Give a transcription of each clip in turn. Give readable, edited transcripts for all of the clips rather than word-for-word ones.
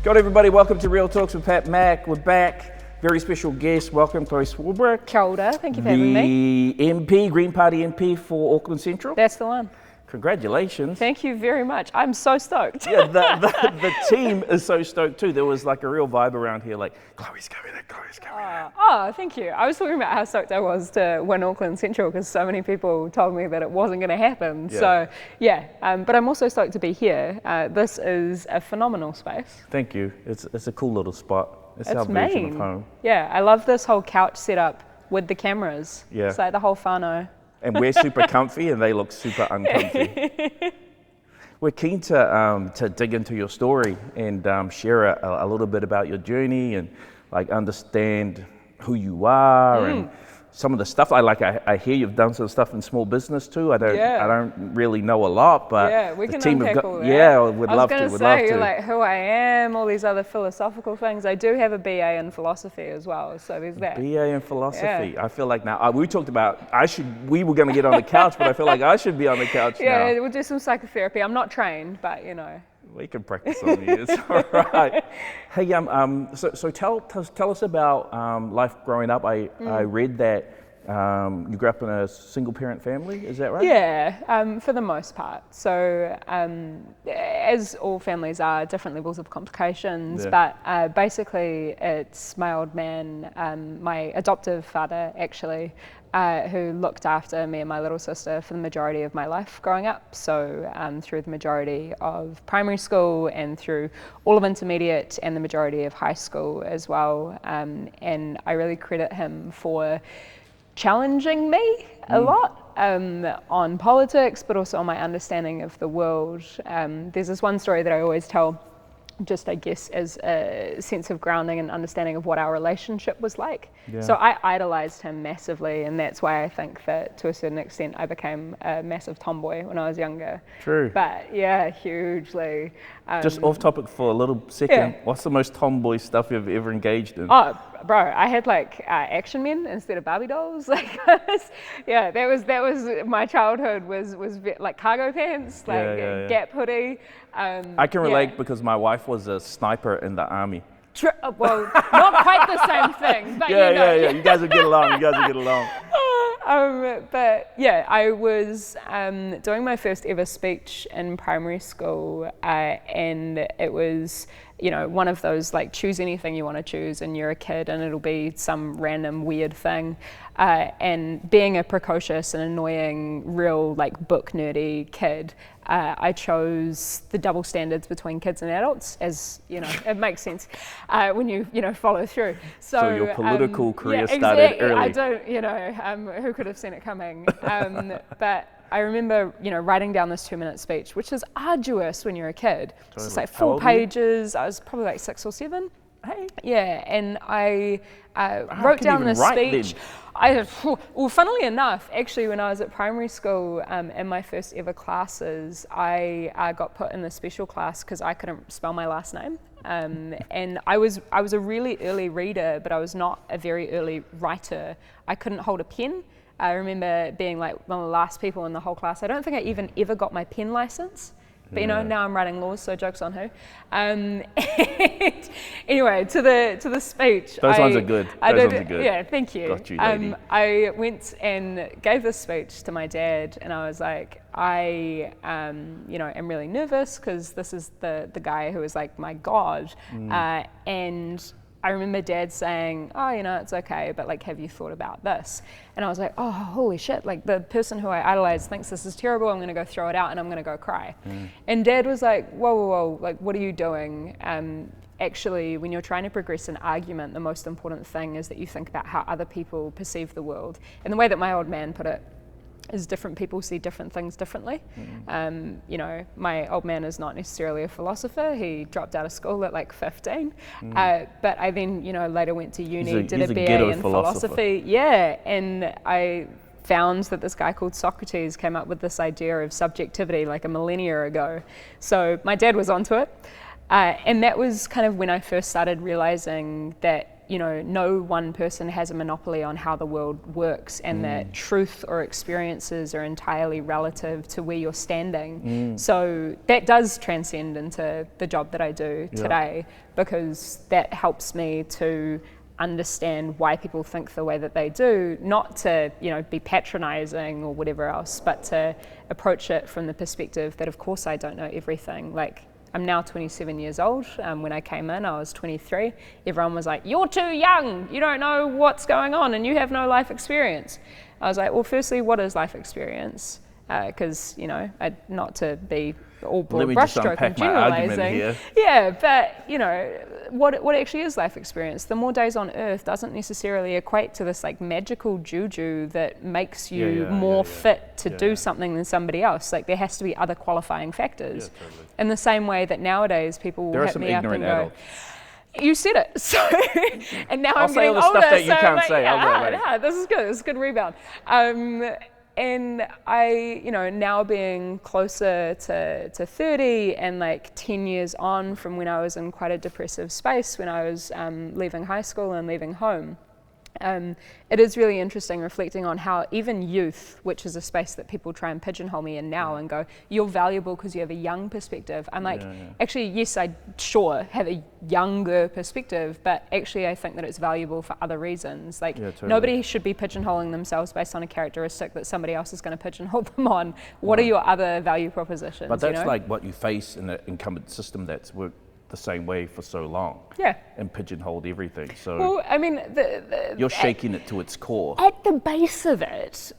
Kia ora everybody, welcome to Real Talks with Pat Mac. We're back. Very special guest. Welcome, Chlöe Swarbrick. Kia ora, thank you for having me. The MP, Green Party MP for Auckland Central. That's the one. Congratulations. Thank you very much. I'm so stoked. Yeah, the team is so stoked too. There was like a real vibe around here, like, Chloe's coming in, Chloe's coming in. Oh, thank you. I was talking about how stoked I was to win Auckland Central because so many people told me that it wasn't going to happen. Yeah. So, yeah, but I'm also stoked to be here. This is a phenomenal space. Thank you. It's a cool little spot. It's our It's version mean. of home. Yeah, I love this whole couch setup with the cameras. Yeah. It's like the whole whānau. And we're super comfy and they look super uncomfy. We're keen to dig into your story and share a little bit about your journey and like understand who you are and some of the stuff. I hear you've done some stuff in small business too. I don't really know a lot, but yeah, we the can team unpack all that. yeah, we'd love to. I was going to say like who I am, all these other philosophical things. I do have a BA in philosophy as well, so there's that. BA in philosophy. Yeah. I feel like now we talked about we were going to get on the couch, but I feel like I should be on the couch now. Yeah, we'll do some psychotherapy. I'm not trained, but you know. We can practice on you. It's all right. Hey, so tell us about life growing up. I read that you grew up in a single parent family. Is that right? Yeah, for the most part. So, as all families are, different levels of complications. Yeah. But basically, it's my old man, my adoptive father, actually. Who looked after me and my little sister for the majority of my life growing up. So through the majority of primary school and through all of intermediate and the majority of high school as well. And I really credit him for challenging me a lot on politics, but also on my understanding of the world. There's this one story that I always tell, just I guess as a sense of grounding and understanding of what our relationship was like. Yeah. So I idolized him massively, and that's why I think that to a certain extent I became a massive tomboy when I was younger. True. But yeah, hugely. Just off topic for a little second, yeah. What's the most tomboy stuff you've ever engaged in? Oh, bro, I had like action men instead of Barbie dolls. Like, yeah, that was my childhood was like cargo pants, like yeah. Gap hoodie. I can relate because my wife was a sniper in the army. Well, not quite the same thing, but yeah. You guys would get along. But yeah, I was doing my first ever speech in primary school, and it was, one of those like choose anything you want to choose, and you're a kid, and it'll be some random weird thing. And being a precocious and annoying, real like book nerdy kid, I chose the double standards between kids and adults, as it makes sense when you follow through. So your political career started early. I don't, who could have seen it coming? But I remember, writing down this 2-minute speech, which is arduous when you're a kid. Totally. It's like 4 pages. I was probably like 6 or 7. Hey. Yeah, and I wrote down this speech. Well, funnily enough, actually, when I was at primary school, in my first ever classes, I got put in the special class because I couldn't spell my last name. And I was a really early reader, but I was not a very early writer. I couldn't hold a pen. I remember being like one of the last people in the whole class. I don't think I even ever got my pen license. But now I'm writing laws, so joke's on who. And anyway, to the speech. Those ones are good. Yeah, thank you. Got you, lady. I went and gave this speech to my dad, and I was like, I am really nervous because this is the guy who is like my god, and I remember Dad saying, oh, it's okay, but like, have you thought about this? And I was like, oh, holy shit, like the person who I idolize thinks this is terrible, I'm gonna go throw it out and I'm gonna go cry. And Dad was like, whoa, like what are you doing? Actually, when you're trying to progress an argument, the most important thing is that you think about how other people perceive the world. And the way that my old man put it is different people see different things differently. My old man is not necessarily a philosopher. He dropped out of school at like 15. But I then, later went to uni, did a BA in philosophy. Yeah, and I found that this guy called Socrates came up with this idea of subjectivity like a millennia ago. So my dad was onto it. And that was kind of when I first started realizing that no one person has a monopoly on how the world works, and that truth or experiences are entirely relative to where you're standing. So that does transcend into the job that I do today, because that helps me to understand why people think the way that they do, not to be patronizing or whatever else, but to approach it from the perspective that of course I don't know everything. Like, I'm now 27 years old. When I came in, I was 23. Everyone was like, "You're too young, you don't know what's going on and you have no life experience." I was like, well, firstly, what is life experience? Because, not to be all broad brushstroke and generalizing. Yeah, but, what actually is life experience? The more days on Earth doesn't necessarily equate to this like magical juju that makes you more fit to do something than somebody else. Like, there has to be other qualifying factors. Yeah, totally. In the same way that nowadays people will hit me up and go, "You said it." So, and now I'm getting older. I'll say all the stuff that you can't say. This is good. This is a good rebound. And I, now being closer to 30 and like 10 years on from when I was in quite a depressive space, when I was leaving high school and leaving home, it is really interesting reflecting on how even youth, which is a space that people try and pigeonhole me in now and go, "You're valuable because you have a young perspective." I'm like, actually, yes, I have a younger perspective, but actually I think that it's valuable for other reasons. Like, nobody should be pigeonholing themselves based on a characteristic that somebody else is going to pigeonhole them on. What are your other value propositions? But that's like what you face in the incumbent system that's worked the same way for so long, and pigeonholed everything. So, well, I mean, you're shaking it to its core. At the base of it,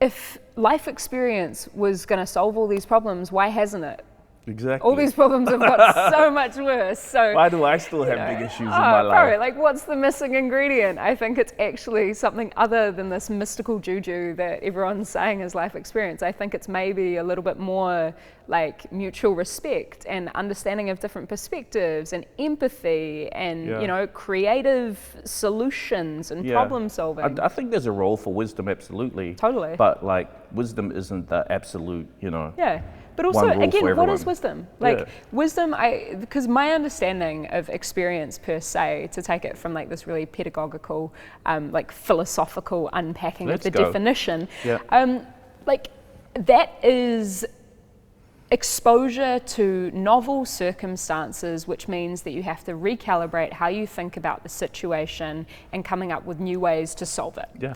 if life experience was going to solve all these problems, why hasn't it? Exactly. All these problems have got so much worse. So why do I still have big issues in my life? Probably, like, what's the missing ingredient? I think it's actually something other than this mystical juju that everyone's saying is life experience. I think it's maybe a little bit more like mutual respect and understanding of different perspectives and empathy and creative solutions and problem solving. I think there's a role for wisdom, absolutely. Totally. But like, wisdom isn't the absolute, Yeah. But also, again, what is wisdom? Like, wisdom, because my understanding of experience per se, to take it from like this really pedagogical, like philosophical unpacking of the definition, like, that is exposure to novel circumstances, which means that you have to recalibrate how you think about the situation and coming up with new ways to solve it. Yeah.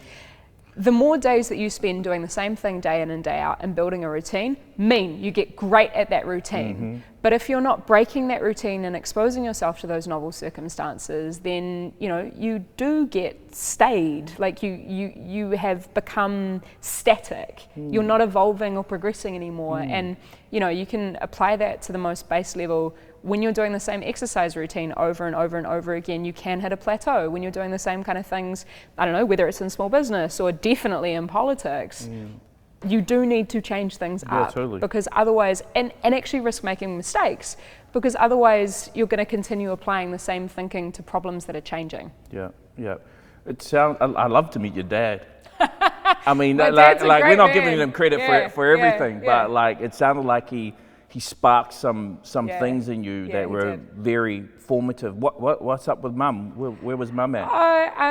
The more days that you spend doing the same thing day in and day out and building a routine, you get great at that routine. But if you're not breaking that routine and exposing yourself to those novel circumstances, then you do get stayed. Like, you have become static. You're not evolving or progressing anymore. And you can apply that to the most base level. When you're doing the same exercise routine over and over and over again, you can hit a plateau. When you're doing the same kind of things, I don't know, whether it's in small business or definitely in politics, you do need to change things up. Totally. Because otherwise, and actually risk making mistakes, because otherwise you're going to continue applying the same thinking to problems that are changing. Yeah. I'd love to meet your dad. I mean, My like dad's a great we're not man. giving him credit for everything, but like, it sounded like he sparked some things in you that were very formative. What's up with Mum? Where was Mum at?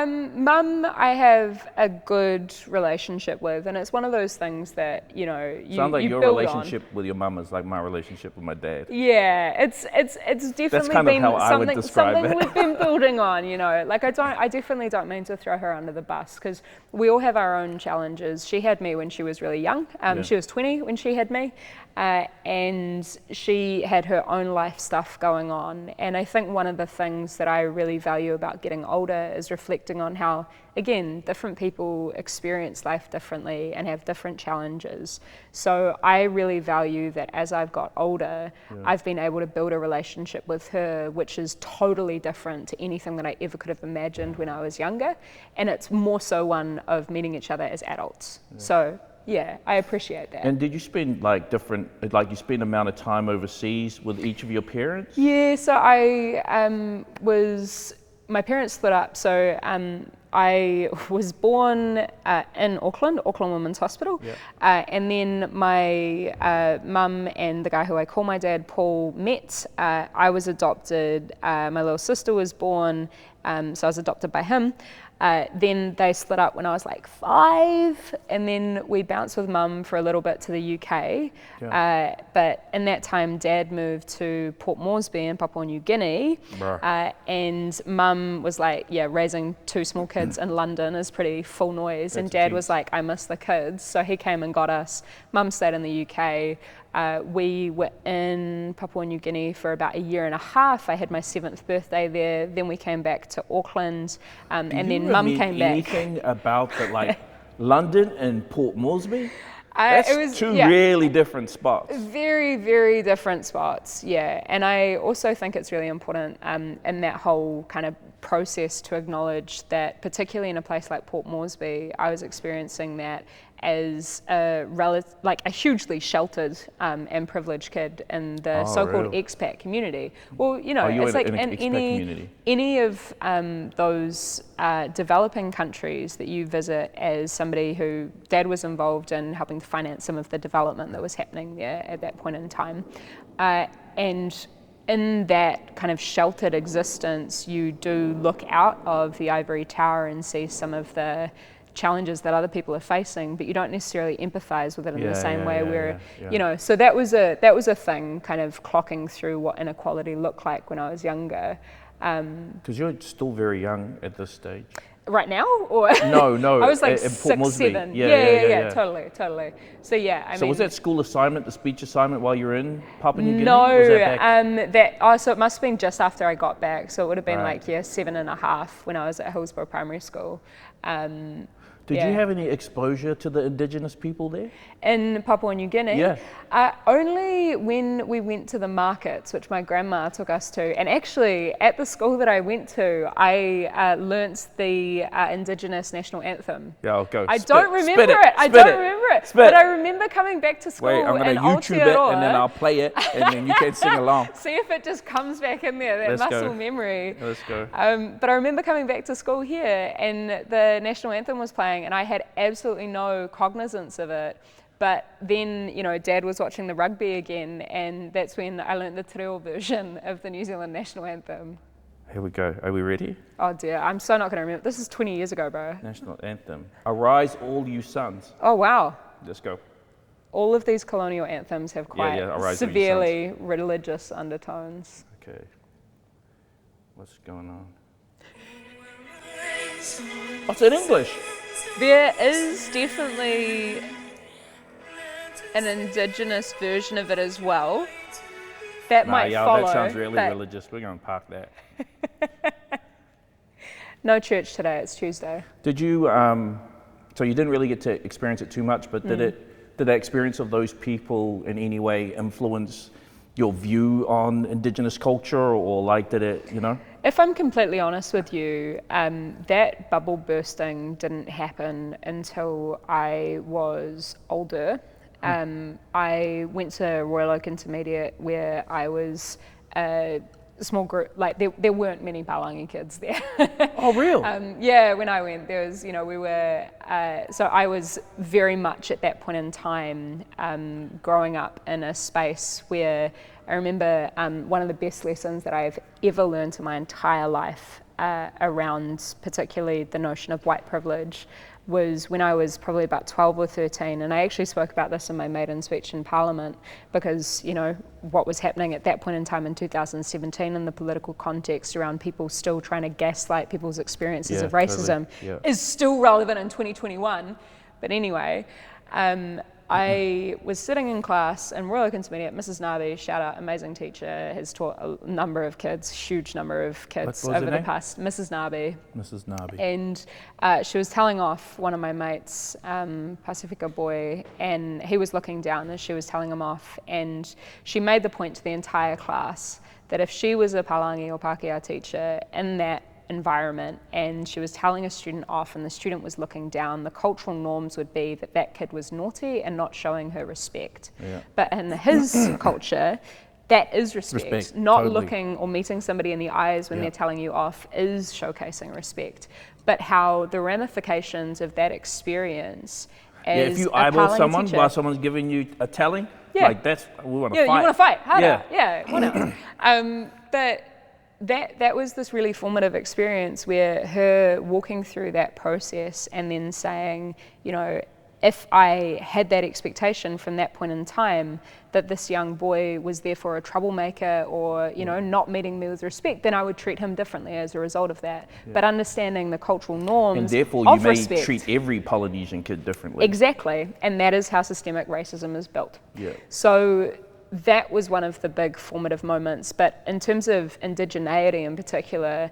Mum, I have a good relationship with, and it's one of those things that you Sounds like you your build relationship with your mum is like my relationship with my dad. Yeah, it's definitely That's kind been of how I would describe something it. we've been building on. Like, I definitely don't mean to throw her under the bus, because we all have our own challenges. She had me when she was really young. She was 20 when she had me. And she had her own life stuff going on. And I think one of the things that I really value about getting older is reflecting on how, again, different people experience life differently and have different challenges. So I really value that as I've got older, I've been able to build a relationship with her which is totally different to anything that I ever could have imagined when I was younger. And it's more so one of meeting each other as adults. So yeah, I appreciate that. And did you spend you spend amount of time overseas with each of your parents? Yeah, so I my parents split up, so I was born in Auckland Women's Hospital. Yep. And then my mum and the guy who I call my dad, Paul, met. I was adopted. My little sister was born, so I was adopted by him. Then they split up when I was like 5, and then we bounced with mum for a little bit to the UK. Yeah. But in that time, dad moved to Port Moresby in Papua New Guinea. And mum was like, yeah, raising 2 small kids in London is pretty full noise. And dad was like, I miss the kids. So he came and got us. Mum stayed in the UK. We were in Papua New Guinea for about 1.5 years. I had my 7th birthday there. Then we came back to Auckland, and then mum came back. Anything about the, like London and Port Moresby? It was two really different spots. Very, very different spots, yeah. And I also think it's really important in that whole kind of process to acknowledge that, particularly in a place like Port Moresby, I was experiencing that as a hugely sheltered and privileged kid in the so-called expat community. Well, you know, it's like in any of those developing countries that you visit as somebody who dad was involved in helping to finance some of the development that was happening there at that point in time. And in that kind of sheltered existence, you do look out of the ivory tower and see some of the challenges that other people are facing, but you don't necessarily empathize with it in the same way. You know, so that was a thing, kind of clocking through what inequality looked like when I was younger. Because you're still very young at this stage. Right now, or no, I was like at 6, 7. Yeah, totally. So yeah, I mean. Was that school assignment, the speech assignment, while you were in Papua New Guinea? No, was that back? So it must have been just after I got back. So it would have been like 7.5 when I was at Hillsborough Primary School. Did you have any exposure to the indigenous people there? In Papua New Guinea? Yeah. Only when we went to the markets, which my grandma took us to. And actually, at the school that I went to, I learnt the Indigenous National Anthem. Yeah, I'll go. I don't remember it. But I remember coming back to school. Wait, I'm going to YouTube it and then I'll play it and then you can sing along. See if it just comes back in there, that muscle memory. Let's go. But I remember coming back to school here and the National Anthem was playing and I had absolutely no cognizance of it. But then, you know, Dad was watching the rugby again, and that's when I learned the te reo version of the New Zealand National Anthem. Here we go. Are we ready? Oh dear, I'm so not going to remember. This is 20 years ago, bro. National Anthem. Arise, all you sons. Oh, wow. Let's go. All of these colonial anthems have quite severely religious undertones. Okay. What's going on? Oh, it's in English. There is definitely an indigenous version of it as well. That might follow. That sounds really religious. We're going to park that. No church today. It's Tuesday. Did you? So you didn't really get to experience it too much, but did the experience of those people in any way influence your view on Indigenous culture, or like did it? You know? If I'm completely honest with you, that bubble bursting didn't happen until I was older. I went to Royal Oak Intermediate where I was a small group, like there weren't many Palangi kids there. Oh, real? Yeah, when I went, there was, you know, we were, so I was very much at that point in time growing up in a space where I remember one of the best lessons that I've ever learned in my entire life around particularly the notion of white privilege was when I was probably about 12 or 13, and I actually spoke about this in my maiden speech in Parliament because, you know, what was happening at that point in time in 2017 in the political context around people still trying to gaslight people's experiences of racism is still relevant in 2021. But anyway, I was sitting in class in Royal Oak Intermediate. Mrs. Nabi, shout out, amazing teacher, has taught a number of kids, huge number of kids over the past. Mrs. Nabi. Mrs. Nabi. And she was telling off one of my mates, Pacifica boy, and he was looking down as she was telling him off. And she made the point to the entire class that if she was a Palangi or Pākehā teacher in that environment and she was telling a student off and the student was looking down, the cultural norms would be that that kid was naughty and not showing her respect. But in his culture, that is respect. Respect, Not totally. looking or meeting somebody in the eyes when Yeah. they're telling you off is showcasing respect. But how the ramifications of that experience as Yeah, if you a eyeball Parliamentary someone teacher, while someone's giving you a telling, Yeah. like we want to yeah, fight. you want to fight harder. Yeah. Yeah, why not? But that was this really formative experience where her walking through that process and then saying, you know, if I had that expectation from that point in time that this young boy was therefore a troublemaker or, you know, not meeting me with respect, then I would treat him differently as a result of that. But understanding the cultural norms And therefore, you of may respect. treat every Polynesian kid differently. Exactly, and that is how systemic racism is built. Yeah. So that was one of the big formative moments. But in terms of indigeneity in particular,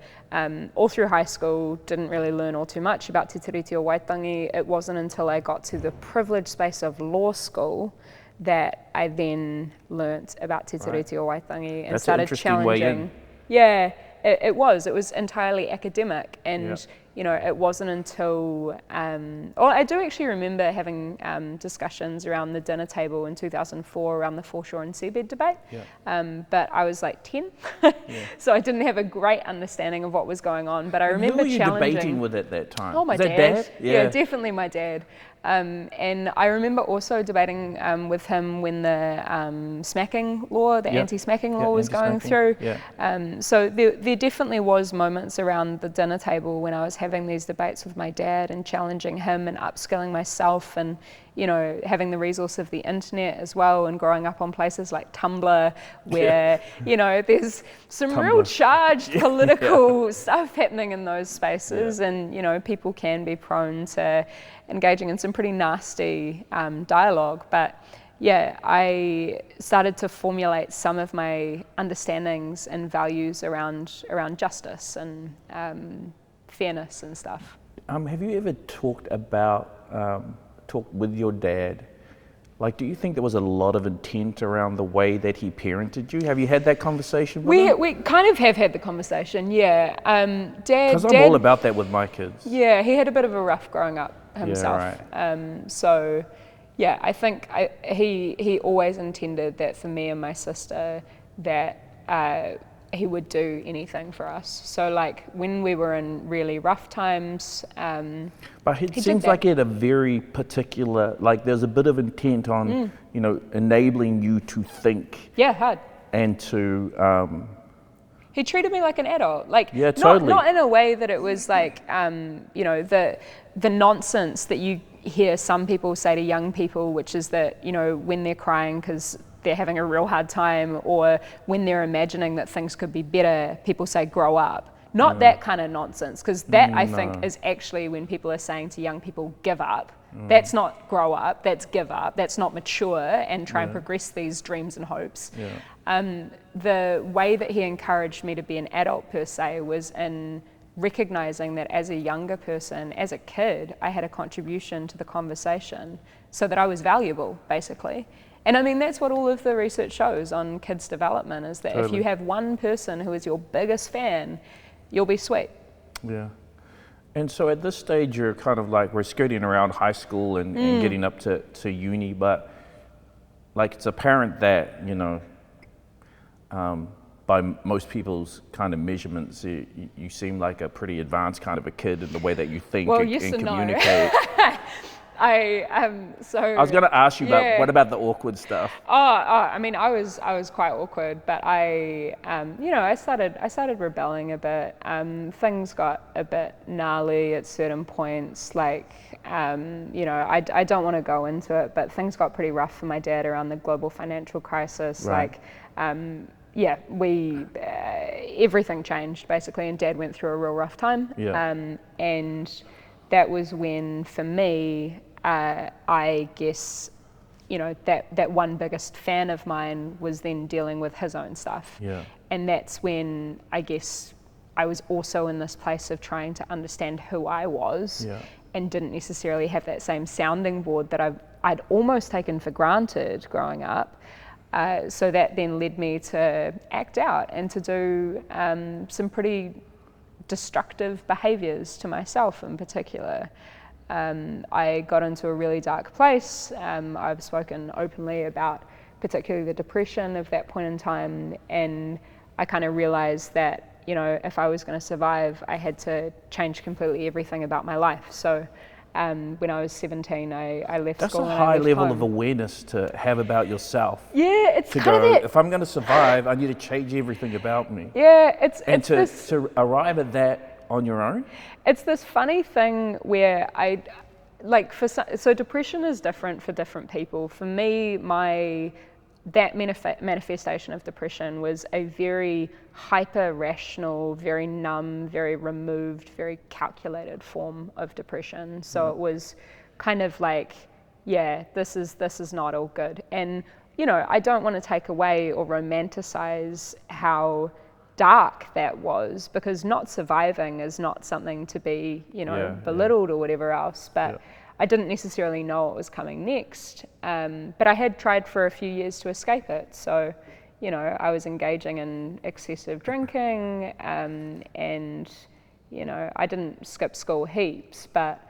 all through high school, didn't really learn all too much about Te Tiriti o Waitangi. It wasn't until I got to the privileged space of law school that I then learnt about Te Tiriti o Waitangi and That's an started interesting way challenging. in. Yeah, it was entirely academic, and Yeah. you know, it wasn't until, well, I do actually remember having discussions around the dinner table in 2004 around the foreshore and seabed debate, but I was like 10, so I didn't have a great understanding of what was going on, but I remember Who were you challenging. debating with at that time? Oh, my Is that dad. Yeah. Definitely my dad. And I remember also debating with him when the smacking law, the anti-smacking law was going through. Yeah. So there definitely was moments around the dinner table when I was having these debates with my dad and challenging him and upskilling myself and, you know, having the resource of the internet as well and growing up on places like Tumblr where, you know, there's some real charged political stuff happening in those spaces and, you know, people can be prone to engaging in some pretty nasty dialogue. But yeah, I started to formulate some of my understandings and values around justice and fairness and stuff. Have you ever talked with your dad? Like, do you think there was a lot of intent around the way that he parented you? Have you had that conversation with him? We kind of have had the conversation, yeah. Dad, Because I'm all about that with my kids. Yeah, he had a bit of a rough growing up himself. Yeah, right. So, yeah, I think he always intended that for me and my sister that he would do anything for us. So, like, when we were in really rough times, but it seems like he had a very particular, like, there's a bit of intent on, you know, enabling you to think. Yeah, hard. And to he treated me like an adult, like totally. not in a way that it was like you know, the nonsense that you hear some people say to young people, which is that, you know, when they're crying because they're having a real hard time or when they're imagining that things could be better, people say grow up. Not that kind of nonsense, because that I think is actually when people are saying to young people give up. That's not grow up, that's give up, that's not mature and try and progress these dreams and hopes. The way that he encouraged me to be an adult per se was in recognizing that as a younger person, as a kid, I had a contribution to the conversation so that I was valuable, basically. And I mean, that's what all of the research shows on kids' development, is that if you have one person who is your biggest fan, you'll be sweet. Yeah. And so at this stage, you're kind of like, we're skirting around high school and getting up to uni, but like it's apparent that, you know, by most people's kind of measurements, you seem like a pretty advanced kind of a kid in the way that you think and communicate. I was going to ask you about what about the awkward stuff? I mean, I was quite awkward, but I you know, I started rebelling a bit. Things got a bit gnarly at certain points. Like you know, I don't want to go into it, but things got pretty rough for my dad around the global financial crisis. Right. Like yeah, everything changed basically, and Dad went through a real rough time. And that was when, for me, I guess, you know, that one biggest fan of mine was then dealing with his own stuff. And that's when I guess I was also in this place of trying to understand who I was, and didn't necessarily have that same sounding board that I'd almost taken for granted growing up. So that then led me to act out and to do some pretty destructive behaviours to myself in particular. I got into a really dark place. I've spoken openly about particularly the depression of that point in time. And I kind of realized that, you know, if I was going to survive, I had to change completely everything about my life. So when I was 17, I left That's school. That's a and I high left level home. of awareness to have about yourself. Yeah, it's to kind go, of that. if I'm going to survive, I need to change everything about me. Yeah, it's to arrive at that on your own. It's this funny thing where so depression is different for different people. For me, that manifestation of depression was a very hyper-rational, very numb, very removed, very calculated form of depression. So it was kind of like, yeah, this is not all good. And, you know, I don't want to take away or romanticize how dark that was, because not surviving is not something to be, you know, belittled or whatever else. But I didn't necessarily know what was coming next, but I had tried for a few years to escape it. So, you know, I was engaging in excessive drinking, and, you know, I didn't skip school heaps, but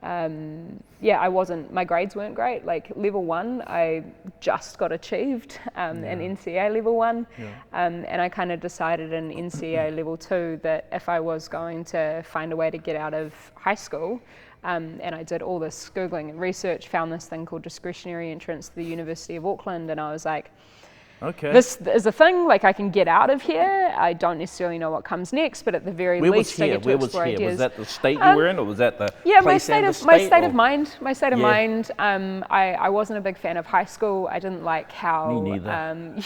I wasn't, my grades weren't great. Like level 1, I just got achieved, an NCA level 1, and I kind of decided in NCA level 2 that if I was going to find a way to get out of high school, and I did all this Googling and research, found this thing called discretionary entrance to the University of Auckland, and I was like, okay, this is a thing, like I can get out of here. I don't necessarily know what comes next, but at the very least I get to explore ideas. Was that the state you were in, or was that the my state of mind. I wasn't a big fan of high school. I didn't like how Me neither.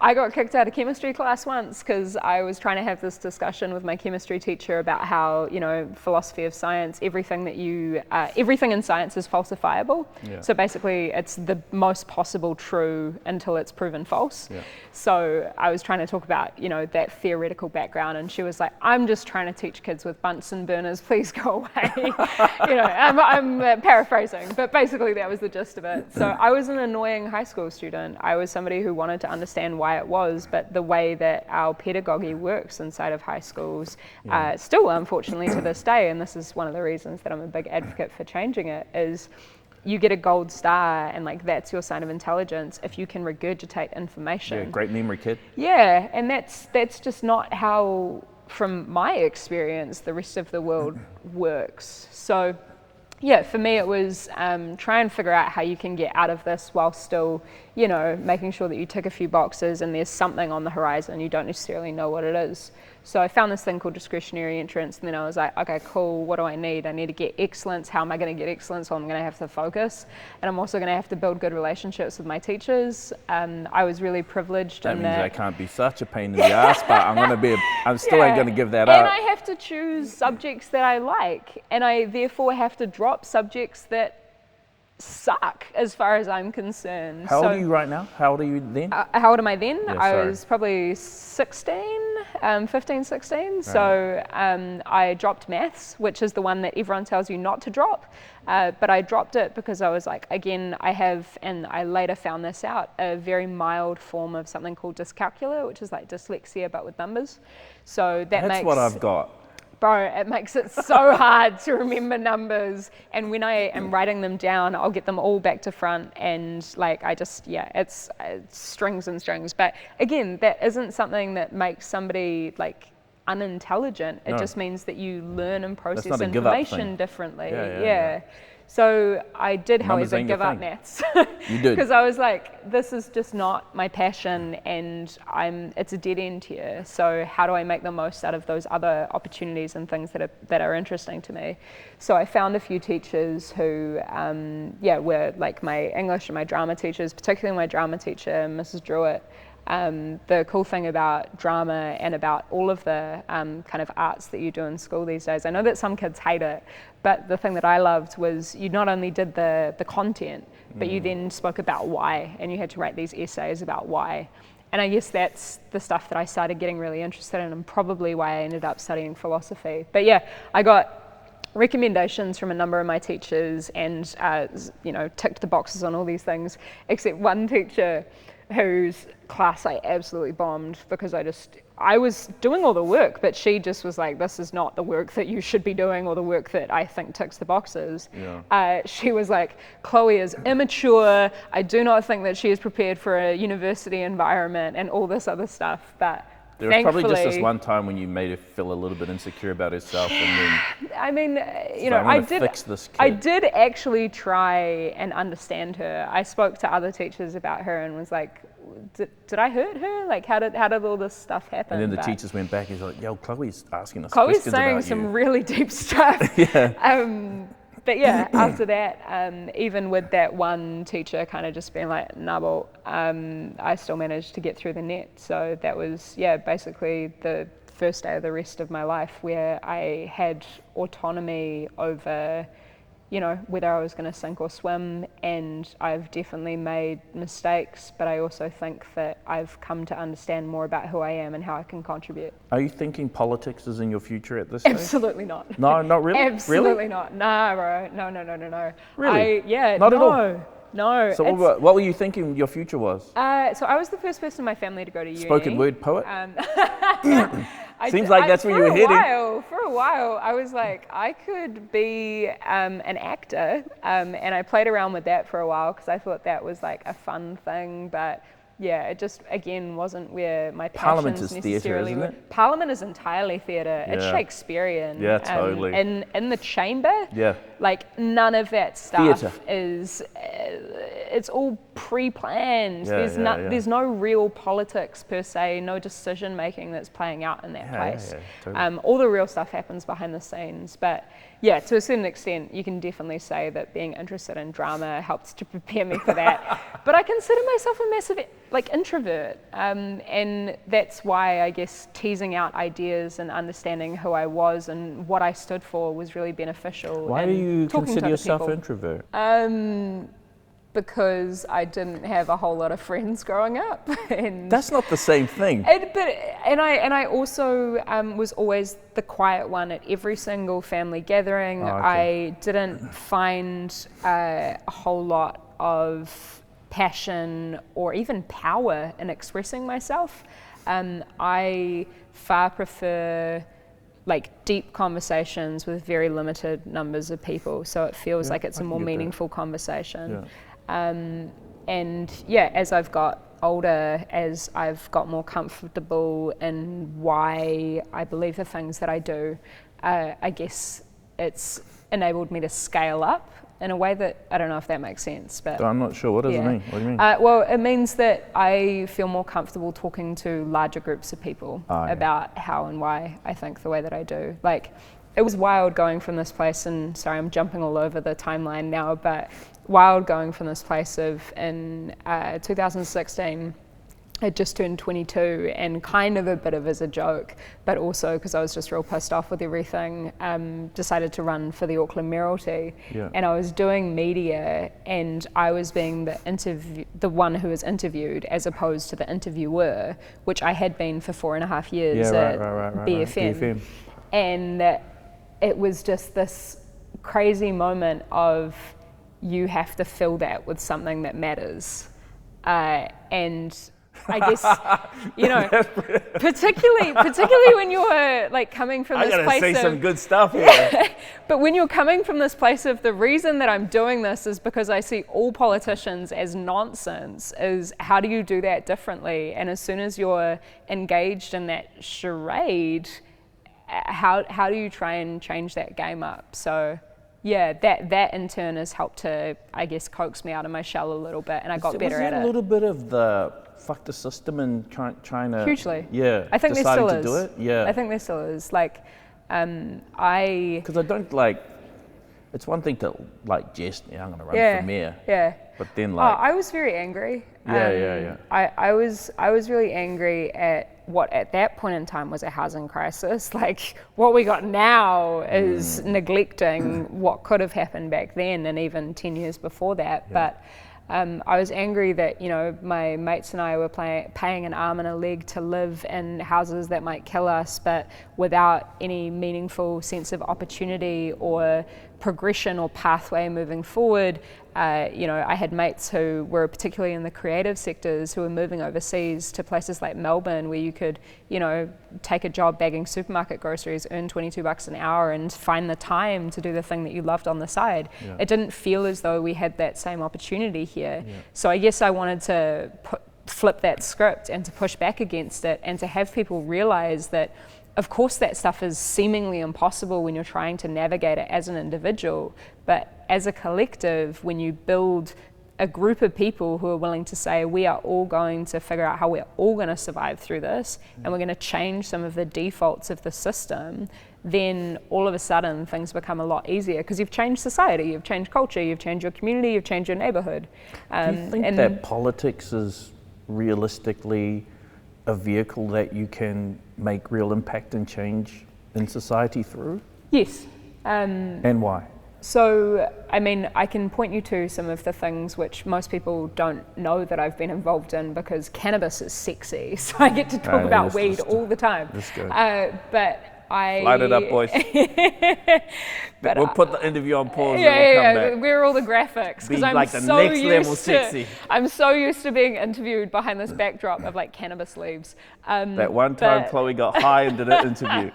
I got kicked out of chemistry class once because I was trying to have this discussion with my chemistry teacher about how, you know, philosophy of science, everything in science is falsifiable. So basically it's the most possible true until it's proven false. So I was trying to talk about, you know, that theoretical background, and she was like, I'm just trying to teach kids with Bunsen burners, please go away. You know, I'm paraphrasing, but basically that was the gist of it. So I was an annoying high school student. I was somebody who wanted to understand why it was, but the way that our pedagogy works inside of high schools, still unfortunately to this day, and this is one of the reasons that I'm a big advocate for changing it, is you get a gold star, and like that's your sign of intelligence if you can regurgitate information. Yeah, great memory, kid. Yeah, and that's just not how, from my experience, the rest of the world works. So yeah, for me it was try and figure out how you can get out of this while still, you know, making sure that you tick a few boxes and there's something on the horizon, you don't necessarily know what it is. So I found this thing called discretionary entrance, and then I was like, okay, cool, what do I need? I need to get excellence. How am I going to get excellence? Well, I'm going to have to focus, and I'm also going to have to build good relationships with my teachers. I was really privileged that in means that. I can't be such a pain in the ass, but I'm still ain't going to give that up. And I have to choose subjects that I like, and I therefore have to drop subjects that suck as far as I'm concerned. How old are you right now? How old are you then? How old am I then? Yeah, I sorry. was probably 15, 16. Right. So I dropped maths, which is the one that everyone tells you not to drop. But I dropped it because I was like, again, I have, and I later found this out, a very mild form of something called dyscalculia, which is like dyslexia but with numbers. So that's what I've got. Bro, it makes it so hard to remember numbers, and when I am writing them down, I'll get them all back to front, and like it's strings and strings. But again, that isn't something that makes somebody like unintelligent. It just means that you learn and process information differently. Yeah. So I did, however, give up maths. You did. Because I was like, this is just not my passion, and it's a dead end here. So how do I make the most out of those other opportunities and things that are interesting to me? So I found a few teachers who, were like my English and my drama teachers, particularly my drama teacher, Mrs. Druitt. The cool thing about drama and about all of the kind of arts that you do in school these days, I know that some kids hate it, but the thing that I loved was you not only did the content, but you then spoke about why, and you had to write these essays about why. And I guess that's the stuff that I started getting really interested in, and probably why I ended up studying philosophy. But yeah, I got recommendations from a number of my teachers, and ticked the boxes on all these things, except one teacher. whose class I absolutely bombed because I was doing all the work, but she just was like, this is not the work that you should be doing or the work that I think ticks the boxes. Yeah. She was like, Chlöe is immature. I do not think that she is prepared for a university environment and all this other stuff. But there was probably just this one time when you made her feel a little bit insecure about herself, and then I mean, I did actually try and understand her. I spoke to other teachers about her and was like, did I hurt her? Like, how did all this stuff happen? And then the teachers went back and was like, yo, Chloe's asking us questions about you. Chloe's saying some really deep stuff. Yeah. But yeah, after that, even with that one teacher kind of just being like, nah, well, I still managed to get through the net. So that was, basically the first day of the rest of my life where I had autonomy over, whether I was going to sink or swim. And I've definitely made mistakes, but I also think that I've come to understand more about who I am and how I can contribute. Are you thinking politics is in your future at this stage? Absolutely not. No, not really? Absolutely really? not. Nah, bro. No. Really? Not at all? No. So what were you thinking your future was? So I was the first person in my family to go to uni. Spoken word poet? Seems like that's where you were heading. For a while, I was like, I could be an actor, and I played around with that for a while because I thought that was like a fun thing, but yeah, it just, again, wasn't where my Parliament passions is necessarily theatre, isn't were. it? Parliament is entirely theatre. It's Shakespearean. Yeah, totally. In the chamber, yeah, like none of that stuff theatre. is, it's all pre-planned. Yeah, There's no real politics per se, no decision making that's playing out in that place. Totally. All the real stuff happens behind the scenes, but yeah, to a certain extent, you can definitely say that being interested in drama helped to prepare me for that. But I consider myself a massive introvert, and that's why I guess teasing out ideas and understanding who I was and what I stood for was really beneficial. Why do you consider yourself people. introvert? Because I didn't have a whole lot of friends growing up. And that's not the same thing. I also was always the quiet one at every single family gathering. Oh, okay. I didn't find a whole lot of passion or even power in expressing myself. I far prefer like deep conversations with very limited numbers of people, so it feels like it's a more meaningful conversation. And as I've got older, as I've got more comfortable in why I believe the things that I do, I guess it's enabled me to scale up in a way that, I don't know if that makes sense, but I'm not sure. What does it mean? What do you mean? Well, it means that I feel more comfortable talking to larger groups of people about how and why I think the way that I do. Like, it was wild going from this place, and sorry, I'm jumping all over the timeline now, but wild going from this place of in 2016, I just turned 22, and kind of a bit of as a joke, but also because I was just real pissed off with everything, decided to run for the Auckland Mayoralty. And I was doing media, and I was being the one who was interviewed as opposed to the interviewer, which I had been for 4.5 years at BFM. And it was just this crazy moment of you have to fill that with something that matters. And I guess, particularly when you're like coming from this place of... I gotta say some good stuff here. But when you're coming from this place of the reason that I'm doing this is because I see all politicians as nonsense, is how do you do that differently? And as soon as you're engaged in that charade, how do you try and change that game up? So yeah, that in turn has helped to, I guess, coax me out of my shell a little bit, and I got better at it. Was there a little bit of the fuck the system and trying to... Hugely. Yeah. I think there still is. To do it? Yeah. I think there still is. Like, because I don't like... It's one thing to like jest, I'm going to run for mayor. Yeah. But then like... I was very angry. Yeah. I was really angry at what at that point in time was a housing crisis. Like, what we got now is neglecting what could have happened back then and even 10 years before that. But I was angry that, my mates and I were paying an arm and a leg to live in houses that might kill us, but without any meaningful sense of opportunity or progression or pathway moving forward. I had mates who were particularly in the creative sectors who were moving overseas to places like Melbourne, where you could, take a job bagging supermarket groceries, earn $22 an hour, and find the time to do the thing that you loved on the side. Yeah. It didn't feel as though we had that same opportunity here. Yeah. So I guess I wanted to flip that script and to push back against it, and to have people realize that, of course, that stuff is seemingly impossible when you're trying to navigate it as an individual, but as a collective, when you build a group of people who are willing to say, we are all going to figure out how we're all going to survive through this, and we're going to change some of the defaults of the system, then all of a sudden things become a lot easier, because you've changed society, you've changed culture, you've changed your community, you've changed your neighborhood. Do you think that politics is realistically a vehicle that you can make real impact and change in society through? Yes. And why? So, I can point you to some of the things which most people don't know that I've been involved in, because cannabis is sexy, so I get to talk about weed all the time. That's good. But I... Light it up, boys. But we'll put the interview on pause and yeah, we'll come back. Where are all the graphics? Be I'm like the so next level used sexy. I'm so used to being interviewed behind this backdrop of like cannabis leaves. That one time Chlöe got high and did an interview.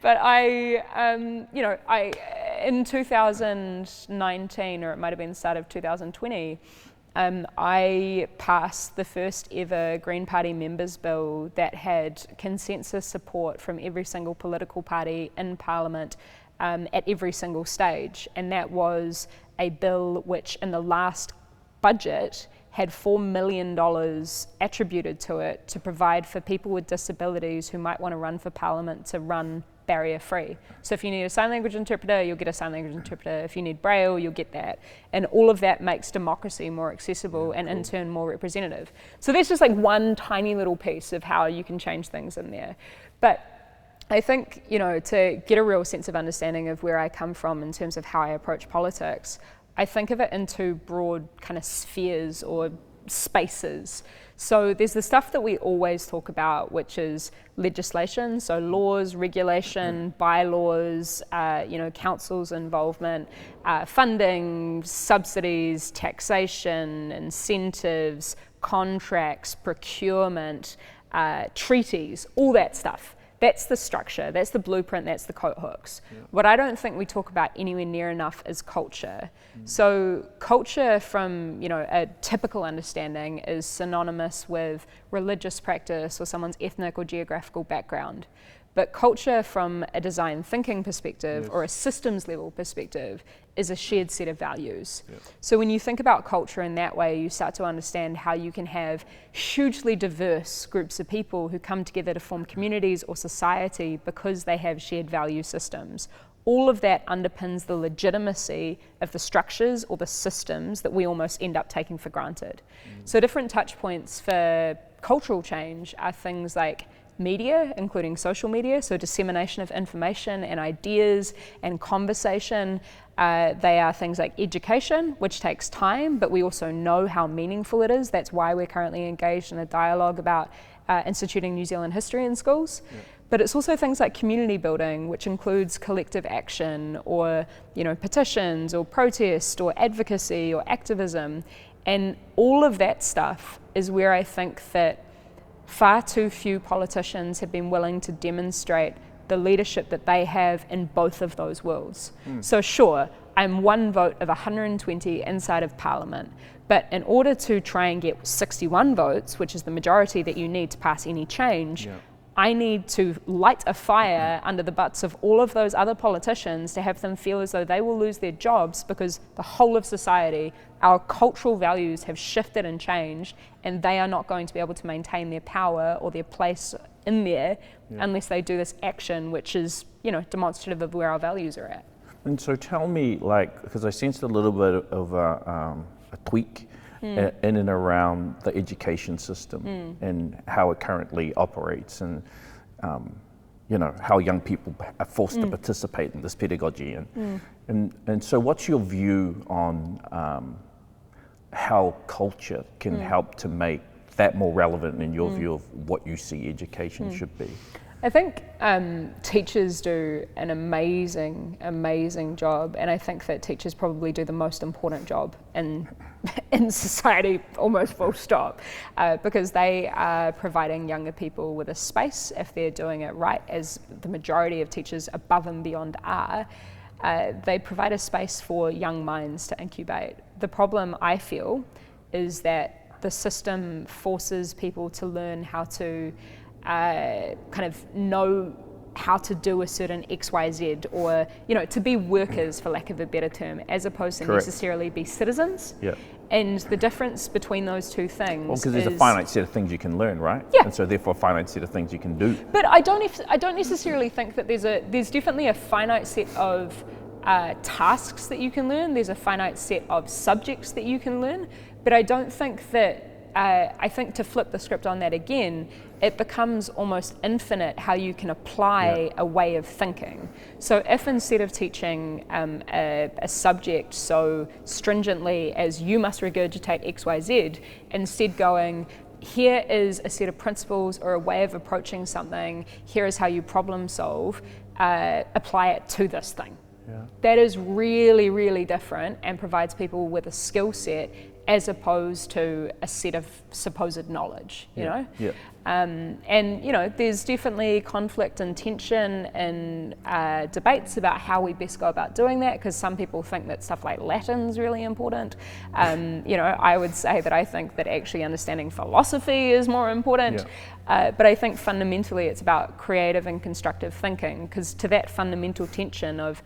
But in 2019, or it might have been the start of 2020, I passed the first ever Green Party members bill that had consensus support from every single political party in Parliament at every single stage. And that was a bill which in the last budget had $4 million attributed to it to provide for people with disabilities who might want to run for Parliament to run barrier-free. So if you need a sign language interpreter, you'll get a sign language interpreter. If you need Braille, you'll get that. And all of that makes democracy more accessible and in turn more representative. So that's just like one tiny little piece of how you can change things in there. But I think, to get a real sense of understanding of where I come from in terms of how I approach politics, I think of it in two broad kind of spheres or spaces. So there's the stuff that we always talk about, which is legislation, so laws, regulation, bylaws, council's involvement, funding, subsidies, taxation, incentives, contracts, procurement, treaties, all that stuff. That's the structure, that's the blueprint, that's the coat hooks. Yeah. What I don't think we talk about anywhere near enough is culture. So culture from a typical understanding is synonymous with religious practice or someone's ethnic or geographical background. But culture from a design thinking perspective or a systems level perspective is a shared set of values. Yep. So when you think about culture in that way, you start to understand how you can have hugely diverse groups of people who come together to form communities or society because they have shared value systems. All of that underpins the legitimacy of the structures or the systems that we almost end up taking for granted. So different touch points for cultural change are things like media, including social media, so dissemination of information and ideas and conversation. They are things like education, which takes time, but we also know how meaningful it is. That's why we're currently engaged in a dialogue about instituting New Zealand history in schools. Yeah. But it's also things like community building, which includes collective action or petitions or protest or advocacy or activism. And all of that stuff is where I think that far too few politicians have been willing to demonstrate the leadership that they have in both of those worlds. So sure, I'm one vote of 120 inside of Parliament, but in order to try and get 61 votes, which is the majority that you need to pass any change, I need to light a fire under the butts of all of those other politicians to have them feel as though they will lose their jobs because the whole of society, our cultural values have shifted and changed, and they are not going to be able to maintain their power or their place in there unless they do this action, which is, demonstrative of where our values are at. And so tell me, because I sensed a little bit of a tweak in and around the education system and how it currently operates, and how young people are forced to participate in this pedagogy. And so what's your view on how culture can help to make that more relevant in your view of what you see education should be? I think teachers do an amazing job, and I think that teachers probably do the most important job in society, almost full stop, because they are providing younger people with a space if they're doing it right, as the majority of teachers above and beyond are. They provide a space for young minds to incubate. The problem, I feel, is that the system forces people to learn how to kind of know how to do a certain XYZ, or to be workers, for lack of a better term, as opposed to necessarily be citizens. Yeah. And the difference between those two things, well, because there's a finite set of things you can learn, right? Yeah. And so therefore a finite set of things you can do. But I don't necessarily think that there's definitely a finite set of tasks that you can learn. There's a finite set of subjects that you can learn. But I don't think that. I think to flip the script on that again, it becomes almost infinite how you can apply a way of thinking. So if instead of teaching a subject so stringently as you must regurgitate XYZ, instead going, here is a set of principles or a way of approaching something, here is how you problem solve, apply it to this thing. Yeah. That is really, really different and provides people with a skill set as opposed to a set of supposed knowledge, you know? Yeah. And, there's definitely conflict and tension and debates about how we best go about doing that, because some people think that stuff like Latin's really important. I would say that I think that actually understanding philosophy is more important. Yeah. But I think fundamentally it's about creative and constructive thinking, because to that fundamental tension of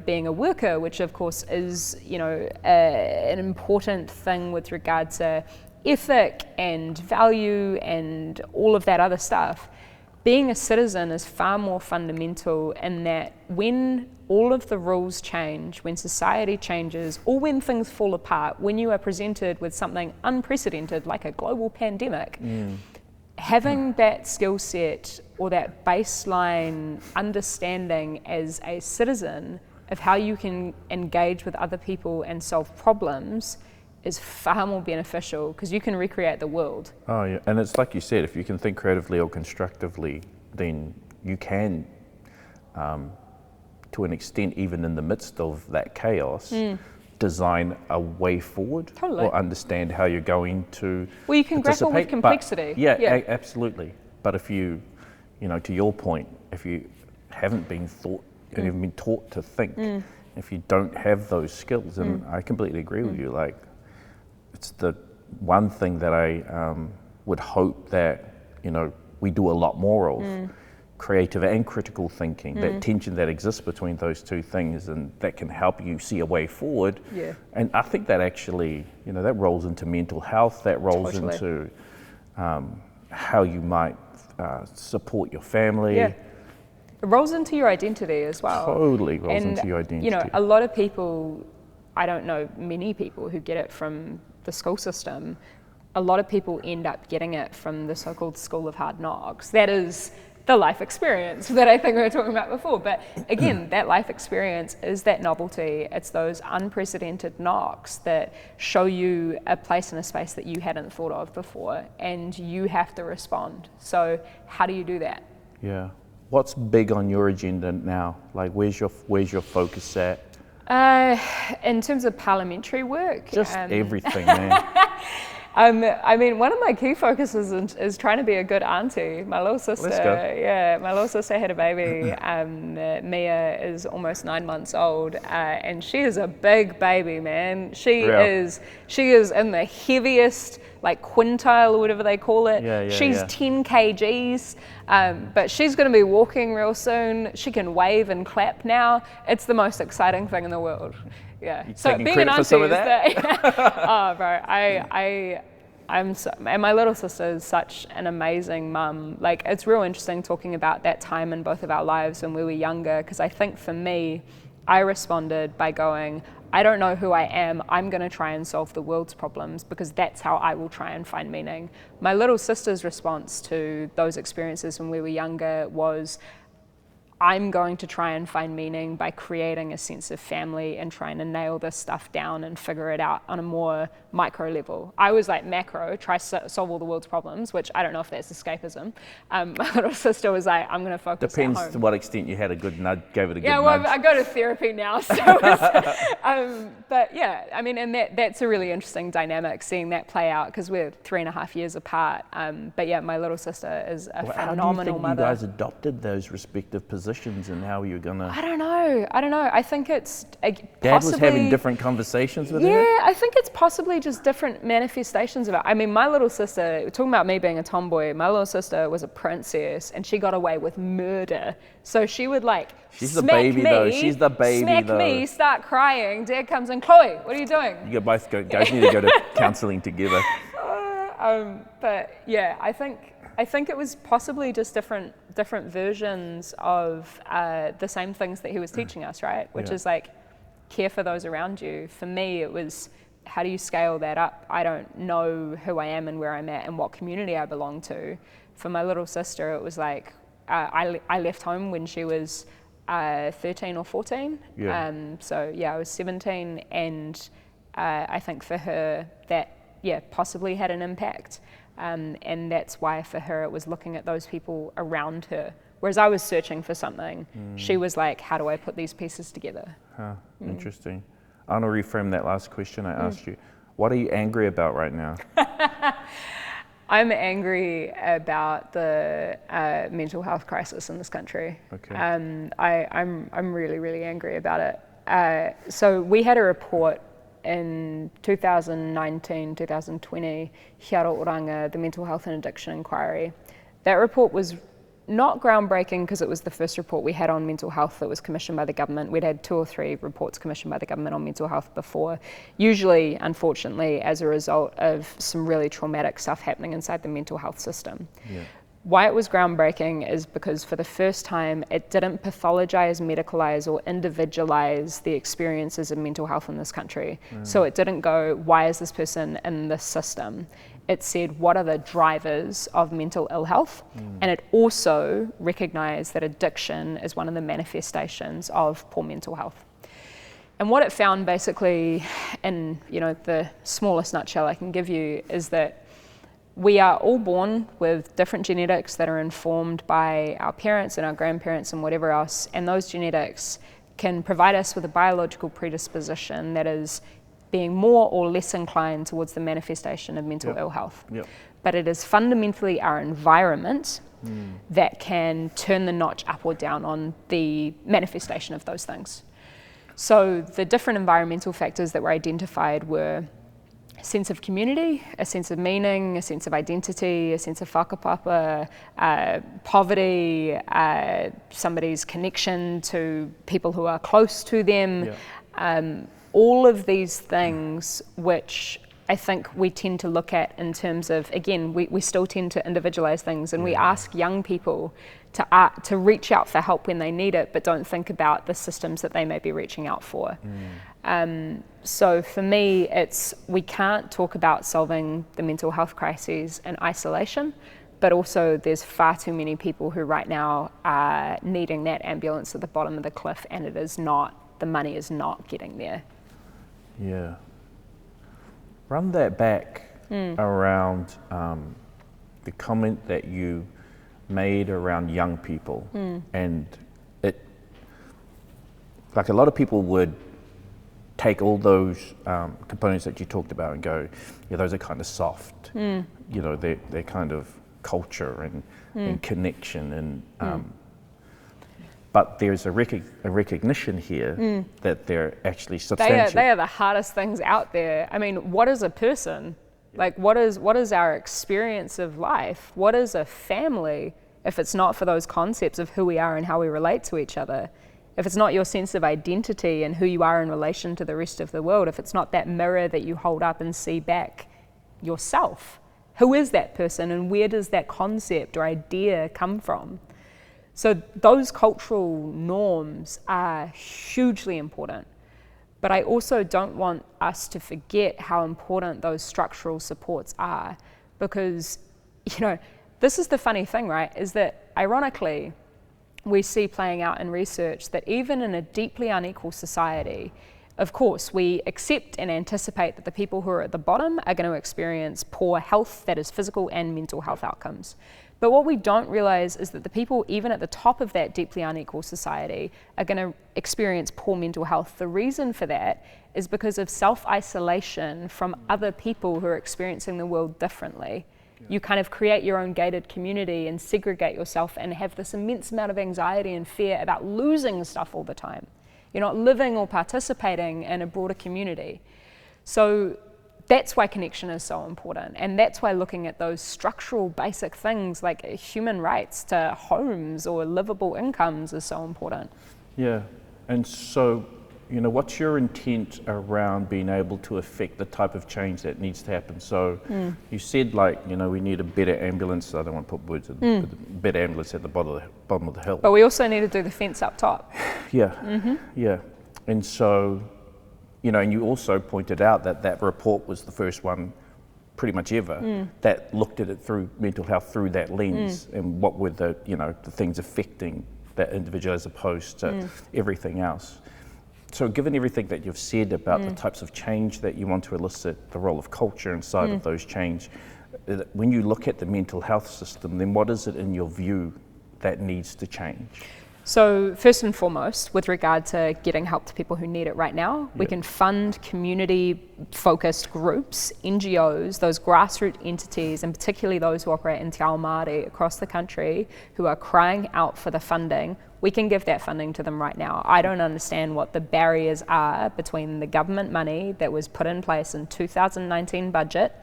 being a worker, which of course is, an important thing with regard to ethic and value and all of that other stuff. Being a citizen is far more fundamental in that when all of the rules change, when society changes, or when things fall apart, when you are presented with something unprecedented like a global pandemic, having that skill set or that baseline understanding as a citizen of how you can engage with other people and solve problems is far more beneficial, because you can recreate the world. Oh yeah, and it's like you said, if you can think creatively or constructively, then you can, to an extent, even in the midst of that chaos, design a way forward. Totally. Or understand how you're going to Well, you can grapple with complexity. But, absolutely. But if you, to your point, if you haven't been taught to think, if you don't have those skills, and I completely agree with you, like, it's the one thing that I would hope that, we do a lot more of, creative and critical thinking, that tension that exists between those two things, and that can help you see a way forward. Yeah. And I think that actually, that rolls into mental health, that rolls into how you might support your family. Yeah. It rolls into your identity as well. Totally rolls into your identity. A lot of people, I don't know many people who get it from the school system. A lot of people end up getting it from the so-called school of hard knocks. That is the life experience that I think we were talking about before. But again, that life experience is that novelty. It's those unprecedented knocks that show you a place and a space that you hadn't thought of before, and you have to respond. So how do you do that? Yeah. What's big on your agenda now? Like, where's your focus at? In terms of parliamentary work? Just everything, man. One of my key focuses is trying to be a good auntie. My little sister, Let's go. My little sister had a baby. Mia is almost 9 months old, and she is a big baby, man. She is in the heaviest, like quintile or whatever they call it. She's 10 kgs, but she's going to be walking real soon. She can wave and clap now. It's the most exciting thing in the world. Yeah. You so taking being an credit auntie for some of is that? oh, bro, and my little sister is such an amazing mum. Like, it's real interesting talking about that time in both of our lives when we were younger, because I think for me, I responded by going, I don't know who I am. I'm going to try and solve the world's problems, because that's how I will try and find meaning. My little sister's response to those experiences when we were younger was, I'm going to try and find meaning by creating a sense of family and trying to nail this stuff down and figure it out on a more micro level. I was like macro, try to solve all the world's problems, which I don't know if that's escapism. My little sister was like, I'm going to focus Depends at home. to what extent you had a good nudge, gave it a good Yeah, well, nudge. I go to therapy now, so but yeah, I mean, and that's a really interesting dynamic, seeing that play out, because we're 3.5 years apart. But yeah, my little sister is a phenomenal How do you think mother. you guys adopted those respective positions and how you're gonna? I don't know. I think it's Dad was having different conversations with her? Yeah, I think it's possibly just different manifestations of it. I mean, my little sister, talking about me being a tomboy, my little sister was a princess and she got away with murder. So she would like She's the baby though. She's the baby smack though. me, start crying. Dad comes in, Chloe, what are you doing? You guys need to go to counselling together. But yeah, I think it was possibly just different versions of the same things that he was teaching us, right? Which is like, care for those around you. For me, it was, how do you scale that up? I don't know who I am and where I'm at and what community I belong to. For my little sister, it was like, I left home when she was 13 or 14. Yeah. So yeah, I was 17, and I think for her that, possibly had an impact. And that's why for her it was looking at those people around her. Whereas I was searching for something, she was like, how do I put these pieces together? Interesting. I want to reframe that last question I asked you. What are you angry about right now? I'm angry about the mental health crisis in this country. Okay. I'm really, really angry about it. So we had a report in 2019, 2020, Hiara Oranga, the Mental Health and Addiction Inquiry. That report was not groundbreaking because it was the first report we had on mental health that was commissioned by the government. We'd had 2 or 3 reports commissioned by the government on mental health before, usually, unfortunately, as a result of some really traumatic stuff happening inside the mental health system. Yeah. Why it was groundbreaking is because for the first time, it didn't pathologize, medicalize, or individualize the experiences of mental health in this country. So it didn't go, why is this person in this system? It said, what are the drivers of mental ill health? And it also recognized that addiction is one of the manifestations of poor mental health. And what it found basically, in the smallest nutshell I can give you, is that we are all born with different genetics that are informed by our parents and our grandparents and whatever else, and those genetics can provide us with a biological predisposition that is being more or less inclined towards the manifestation of mental ill health. But it is fundamentally our environment that can turn the notch up or down on the manifestation of those things. So the different environmental factors that were identified were a sense of community, a sense of meaning, a sense of identity, a sense of whakapapa, poverty, somebody's connection to people who are close to them. All of these things which I think we tend to look at in terms of, again, we still tend to individualize things, and we ask young people to reach out for help when they need it, but don't think about the systems that they may be reaching out for. So for me, we can't talk about solving the mental health crises in isolation, but also there's far too many people who right now are needing that ambulance at the bottom of the cliff, and the money is not getting there. Yeah. Run that back around the comment that you made around young people. And it, like a lot of people would take all those components that you talked about and go, yeah, those are kind of soft. They're kind of culture and connection and but there's a recognition here that they're actually substantial. They are the hardest things out there. I mean, what is a person? Like, what is our experience of life? What is a family if it's not for those concepts of who we are and how we relate to each other? If it's not your sense of identity and who you are in relation to the rest of the world, if it's not that mirror that you hold up and see back yourself, who is that person and where does that concept or idea come from? So those cultural norms are hugely important, but I also don't want us to forget how important those structural supports are, because, this is the funny thing, right, is that ironically, we see playing out in research that even in a deeply unequal society, of course, we accept and anticipate that the people who are at the bottom are going to experience poor health, that is physical and mental health outcomes. But what we don't realize is that the people even at the top of that deeply unequal society are going to experience poor mental health. The reason for that is because of self-isolation from other people who are experiencing the world differently. You kind of create your own gated community and segregate yourself and have this immense amount of anxiety and fear about losing stuff all the time. You're not living or participating in a broader community. So that's why connection is so important. And that's why looking at those structural basic things like human rights to homes or livable incomes is so important. Yeah, and so, what's your intent around being able to affect the type of change that needs to happen? So you said we need a better ambulance. I don't want to put words in, but a better ambulance at the bottom of the hill. But we also need to do the fence up top. Yeah, yeah. And so, and you also pointed out that report was the first one pretty much ever that looked at it through mental health through that lens and what were the things affecting that individual as opposed to everything else. So given everything that you've said about the types of change that you want to elicit, the role of culture inside of those change, when you look at the mental health system, then what is it in your view that needs to change? So first and foremost, with regard to getting help to people who need it right now, we can fund community-focused groups, NGOs, those grassroots entities, and particularly those who operate in Te Ao Māori across the country who are crying out for the funding. We can give that funding to them right now. I don't understand what the barriers are between the government money that was put in place in 2019 budget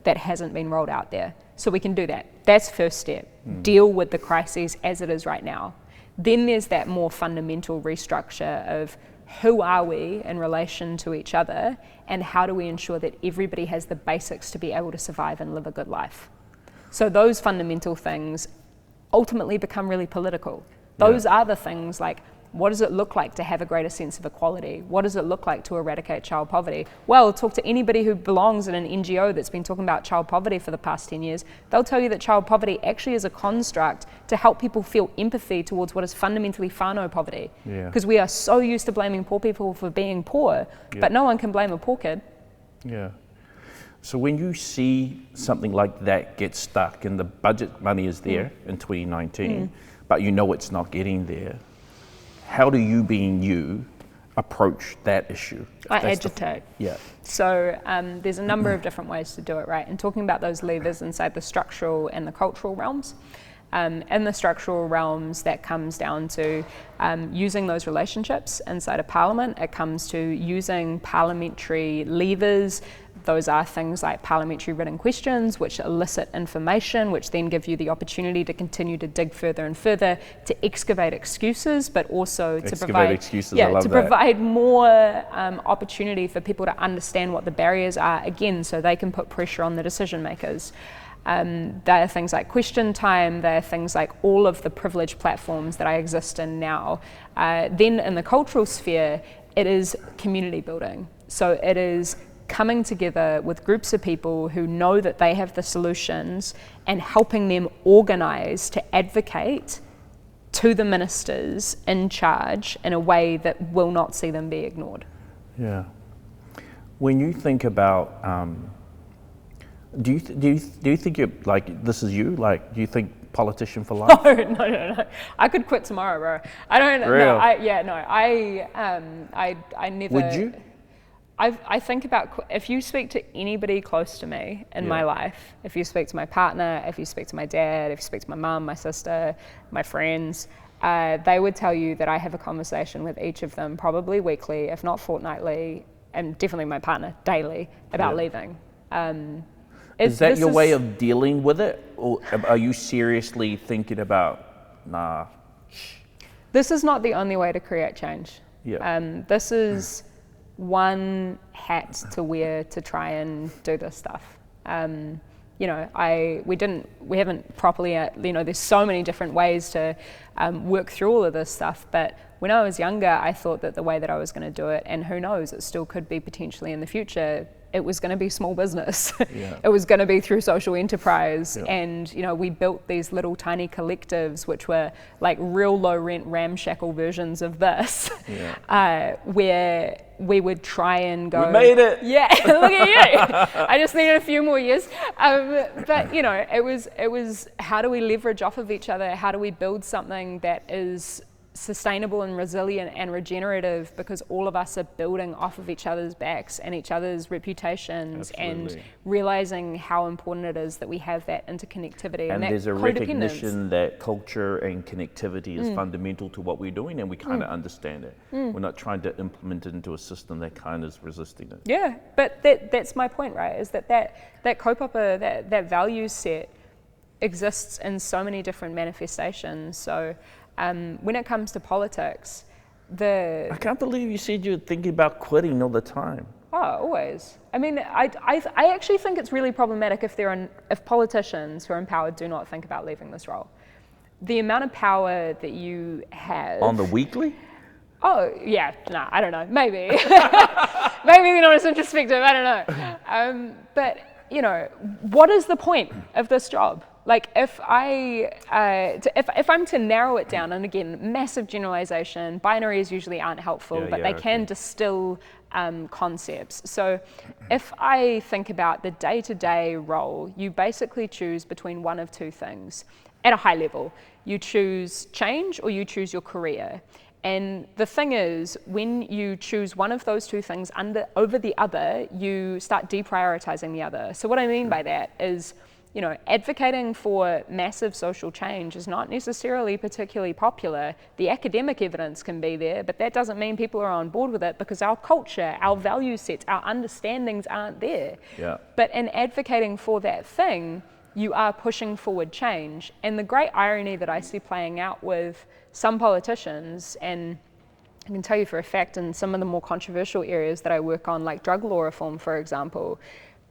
that hasn't been rolled out there. So we can do that. That's first step. Deal with the crises as it is right now. Then there's that more fundamental restructure of who are we in relation to each other and how do we ensure that everybody has the basics to be able to survive and live a good life. So those fundamental things ultimately become really political. Those are the things like, what does it look like to have a greater sense of equality? What does it look like to eradicate child poverty? Well, talk to anybody who belongs in an NGO that's been talking about child poverty for the past 10 years. They'll tell you that child poverty actually is a construct to help people feel empathy towards what is fundamentally whānau poverty. Because we are so used to blaming poor people for being poor, but no one can blame a poor kid. Yeah. So when you see something like that get stuck and the budget money is there in 2019, but it's not getting there, how do you, being you, approach that issue? I agitate. So there's a number of different ways to do it, right? And talking about those levers inside the structural and the cultural realms. In the structural realms, that comes down to using those relationships inside of Parliament. It comes to using parliamentary levers. Those are things like parliamentary written questions, which elicit information, which then give you the opportunity to continue to dig further and further, to excavate excuses, but also to provide more opportunity for people to understand what the barriers are, again, so they can put pressure on the decision makers. There are things like question time, there are things like all of the privileged platforms that I exist in now. Then in the cultural sphere, it is community building. So it is coming together with groups of people who know that they have the solutions and helping them organise to advocate to the ministers in charge in a way that will not see them be ignored. Yeah. When you think about, do you think you're like, this is you? Like, do you think politician for life? No. I could quit tomorrow, bro. I don't. Real? I never. Would you? I think about, if you speak to anybody close to me in my life, if you speak to my partner, if you speak to my dad, if you speak to my mum, my sister, my friends, they would tell you that I have a conversation with each of them probably weekly, if not fortnightly, and definitely my partner daily, about leaving. Is that your way of dealing with it? Or are you seriously thinking about, nah? This is not the only way to create change. This is one hat to wear to try and do this stuff. We haven't properly, there's so many different ways to work through all of this stuff, but when I was younger, I thought that the way that I was going to do it, and who knows, it still could be potentially in the future, it was going to be small business. Yeah. It was going to be through social enterprise. Yeah. And, you know, we built these little tiny collectives, which were like real low rent ramshackle versions of this, where we would try and go, we made it. Yeah, look at you. I just needed a few more years. But, you know, it was how do we leverage off of each other? How do we build something that is sustainable and resilient and regenerative, because all of us are building off of each other's backs and each other's reputations. Absolutely. And realizing how important it is that we have that interconnectivity And that there's a codependence. recognition that culture and connectivity is fundamental to what we're doing, and we kind of understand it. We're not trying to implement it into a system that kind of is resisting it. Yeah, but that's my point, right? Is that kaupapa, that value set exists in so many different manifestations. So when it comes to politics, I can't believe you said you're thinking about quitting all the time. Oh, always. I mean, I actually think it's really problematic if politicians who are empowered do not think about leaving this role. The amount of power that you have On the weekly? Oh, yeah, no, I don't know, maybe. Maybe they're not as introspective, I don't know. But, you know, what is the point of this job? Like, if I'm to narrow it down, and again, massive generalization, binaries usually aren't helpful, but they can distill concepts. So if I think about the day-to-day role, you basically choose between one of two things at a high level. You choose change or you choose your career. And the thing is, when you choose one of those two things over the other, you start deprioritizing the other. So what I mean by that is, you know, advocating for massive social change is not necessarily particularly popular. The academic evidence can be there, but that doesn't mean people are on board with it, because our culture, our value sets, our understandings aren't there. Yeah. But in advocating for that thing, you are pushing forward change. And the great irony that I see playing out with some politicians, and I can tell you for a fact in some of the more controversial areas that I work on, like drug law reform, for example,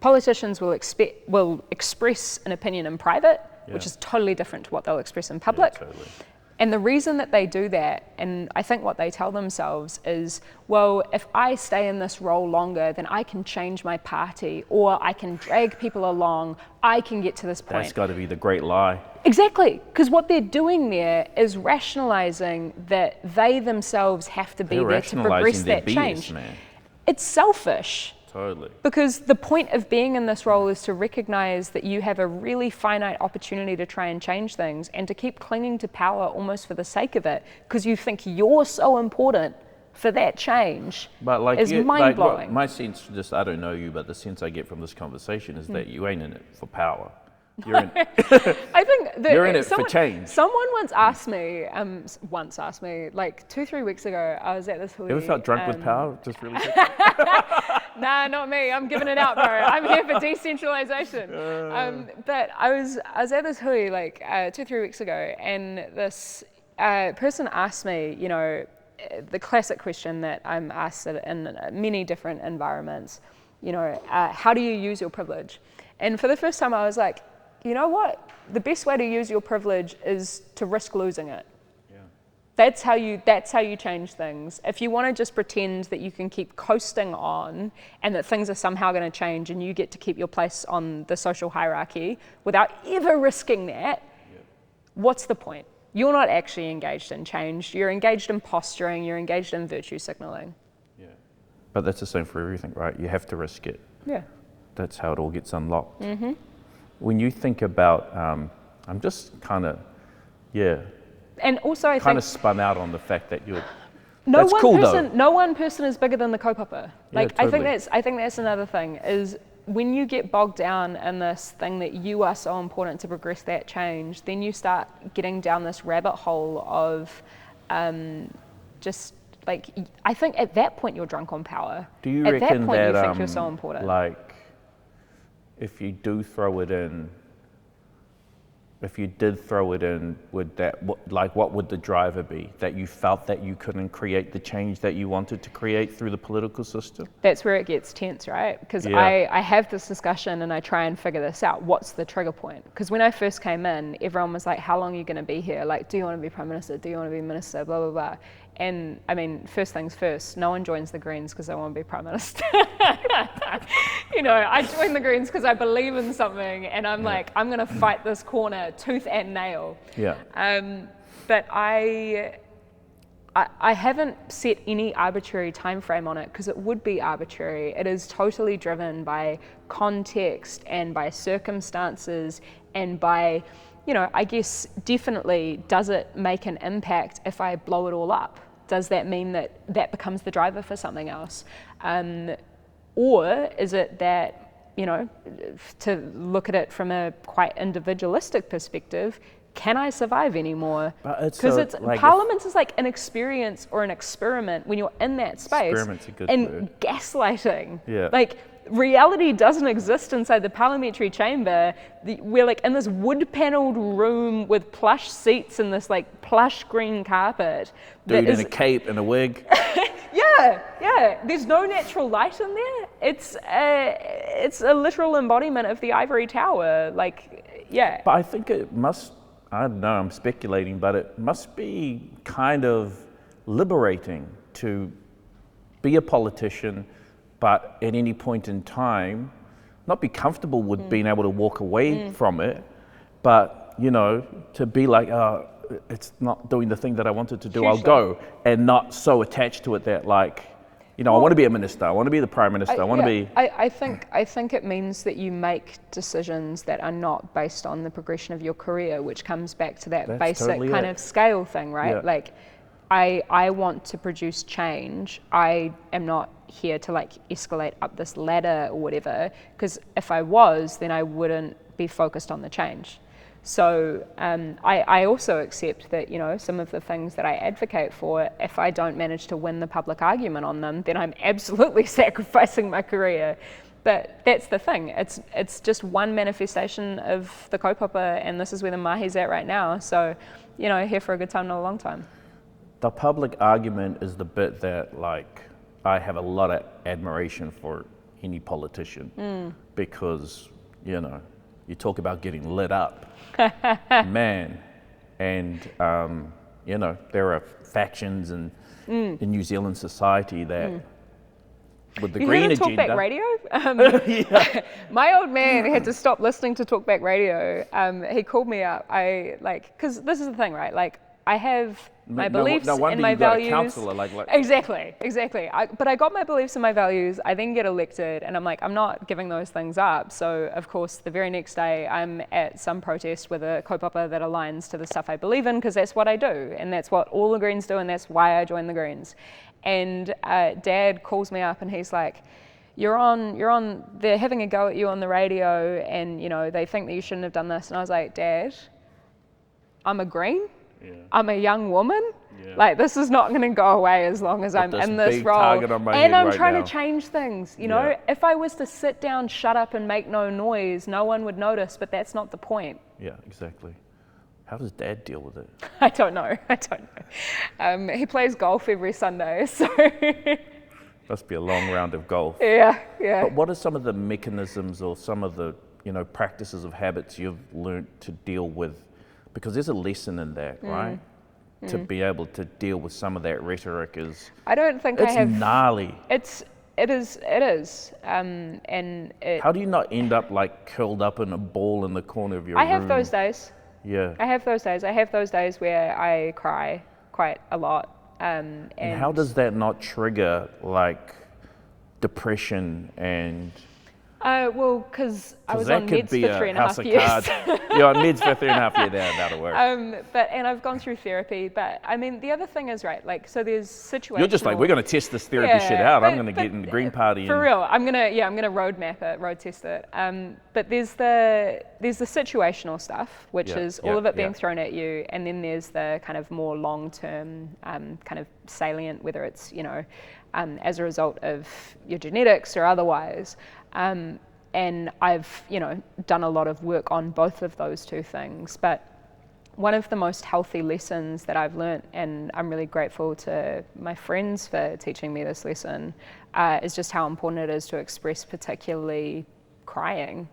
politicians will express an opinion in private, which is totally different to what they'll express in public. Yeah, totally. And the reason that they do that, and I think what they tell themselves is, well, if I stay in this role longer, then I can change my party, or I can drag people along, I can get to this point. That's got to be the great lie. Exactly, because what they're doing there is rationalizing that they themselves have to be there to progress that change. Man. It's selfish. Totally. Because the point of being in this role is to recognize that you have a really finite opportunity to try and change things, and to keep clinging to power almost for the sake of it, because you think you're so important for that change, but like is mind-blowing. My sense, just I don't know you, but the sense I get from this conversation is that you ain't in it for power. You're in, I think that you're in it for change. Someone once asked me, like 2-3 weeks ago, I was at this hui. You ever felt drunk with power? Just really quick? Nah, not me. I'm giving it out, bro. I'm here for decentralization. But I was at this hui like 2-3 weeks ago, and this person asked me, you know, the classic question that I'm asked in many different environments, you know, how do you use your privilege? And for the first time, I was like, you know what? The best way to use your privilege is to risk losing it. Yeah. That's how you change things. If you want to just pretend that you can keep coasting on and that things are somehow going to change and you get to keep your place on the social hierarchy without ever risking that, what's the point? You're not actually engaged in change. You're engaged in posturing. You're engaged in virtue signaling. Yeah. But that's the same for everything, right? You have to risk it. Yeah. That's how it all gets unlocked. Mm-hmm. When you think about, I'm just kind of, and also I kind of think spun out on the fact that you're. no that's one cool person, though. no one person is bigger than the kaupapa. Like totally. I think that's another thing is when you get bogged down in this thing that you are so important to progress that change, then you start getting down this rabbit hole of just like I think at that point you're drunk on power. Do you at reckon that point that you think you're so important? like if you do throw it in, if you did throw it in, what would the driver be? That you felt that you couldn't create the change that you wanted to create through the political system? That's where it gets tense, right? Because Yeah. I have this discussion and I try and figure this out. What's the trigger point? Because when I first came in, everyone was like, how long are you going to be here? Like, do you want to be Prime Minister? Do you want to be Minister? Blah, blah, blah. And I mean, first things first, no one joins the Greens because they want to be Prime Minister. You know, I joined the Greens because I believe in something and I'm like, I'm going to fight this corner tooth and nail. Yeah. But I haven't set any arbitrary time frame on it because it would be arbitrary. It is totally driven by context and by circumstances and by, you know, I guess definitely, does it make an impact if I blow it all up? Does that mean that that becomes the driver for something else? Or is it that, you know, to look at it from a quite individualistic perspective, can I survive anymore? Because Parliament is like an experience or an experiment when you're in that space. Experiment's a good and word. Gaslighting. Yeah. Like, reality doesn't exist inside the parliamentary chamber. We're like in this wood-panelled room with plush seats and this like plush green carpet. Dude in a cape and a wig. Yeah. There's no natural light in there. It's a literal embodiment of the ivory tower. Like, yeah. But I think it must, I don't know, I'm speculating, but it must be kind of liberating to be a politician, but at any point in time, not be comfortable with being able to walk away from it, but, you know, to be like, oh, it's not doing the thing that I wanted to do, I'll go, and not so attached to it that, like, you know, I want to be a minister, I want to be the Prime Minister, I want to be... I think it means that you make decisions that are not based on the progression of your career, which comes back to that basic totally kind of scale thing, right? Yeah. Like, I want to produce change. I am not here to like escalate up this ladder or whatever, because if I was, then I wouldn't be focused on the change. So I also accept that, you know, some of the things that I advocate for, if I don't manage to win the public argument on them, then I'm absolutely sacrificing my career. But that's the thing. It's just one manifestation of the kaupapa, and this is where the mahi's at right now. So, you know, here for a good time, not a long time. The public argument is the bit that, like, I have a lot of admiration for any politician because, you know, you talk about getting lit up, man, and, you know, there are factions in New Zealand society that, with the green agenda... Talkback radio? My old man had to stop listening to talkback radio. He called me up. Because this is the thing, right? Like, I have my beliefs and my values. A counselor, like Exactly. But I got my beliefs and my values. I then get elected, and I'm like, I'm not giving those things up. So of course, the very next day, I'm at some protest with a kaupapa that aligns to the stuff I believe in, because that's what I do, and that's what all the Greens do, and that's why I joined the Greens. And Dad calls me up, and he's like, You're on. They're having a go at you on the radio, and you know they think that you shouldn't have done this. And I was like, Dad, I'm a Green. Yeah. I'm a young woman. Yeah. Like, this is not going to go away as long as I'm in this role. And I'm trying to change things. You know, if I was to sit down, shut up, and make no noise, no one would notice. But that's not the point. Yeah, exactly. How does Dad deal with it? I don't know. He plays golf every Sunday, so. Must be a long round of golf. Yeah. But what are some of the mechanisms or some of the, you know, practices of habits you've learned to deal with? Because there's a lesson in that, right? To be able to deal with some of that rhetoric is... I don't think I have... It's gnarly. It is. How do you not end up like curled up in a ball in the corner of your room? I have those days. Yeah. I have those days where I cry quite a lot. And how does that not trigger like depression and... Well, because I was on meds for 3.5 years. You're on meds for 3.5 years, that'll work. And I've gone through therapy, but I mean, the other thing is, right, like, so there's situational... You're just like, we're going to test this therapy shit out. I'm going to get in the Green Party. For real, I'm going to road test it. But there's the situational stuff, which is all of it being thrown at you, and then there's the kind of more long-term kind of salient, whether it's, you know, as a result of your genetics or otherwise. And I've, done a lot of work on both of those two things. But one of the most healthy lessons that I've learnt, and I'm really grateful to my friends for teaching me this lesson, is just how important it is to express, particularly crying.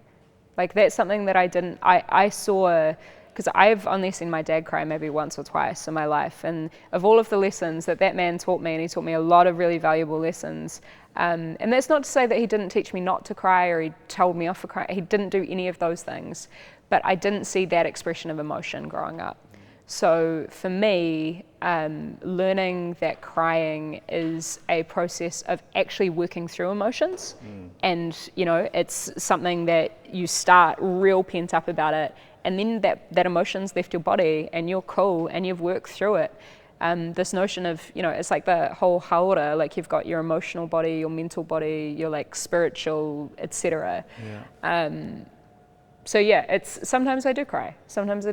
Like, that's something that I saw, because I've only seen my dad cry maybe once or twice in my life. And of all of the lessons that man taught me, and he taught me a lot of really valuable lessons, and that's not to say that he didn't teach me not to cry or he told me off for crying. He didn't do any of those things, but I didn't see that expression of emotion growing up. So for me, learning that crying is a process of actually working through emotions. And, it's something that you start real pent up about it, and then that emotion's left your body and you're cool and you've worked through it. This notion of, it's like the whole haora, like you've got your emotional body, your mental body, your like spiritual, etc. So yeah, it's sometimes I do cry. Sometimes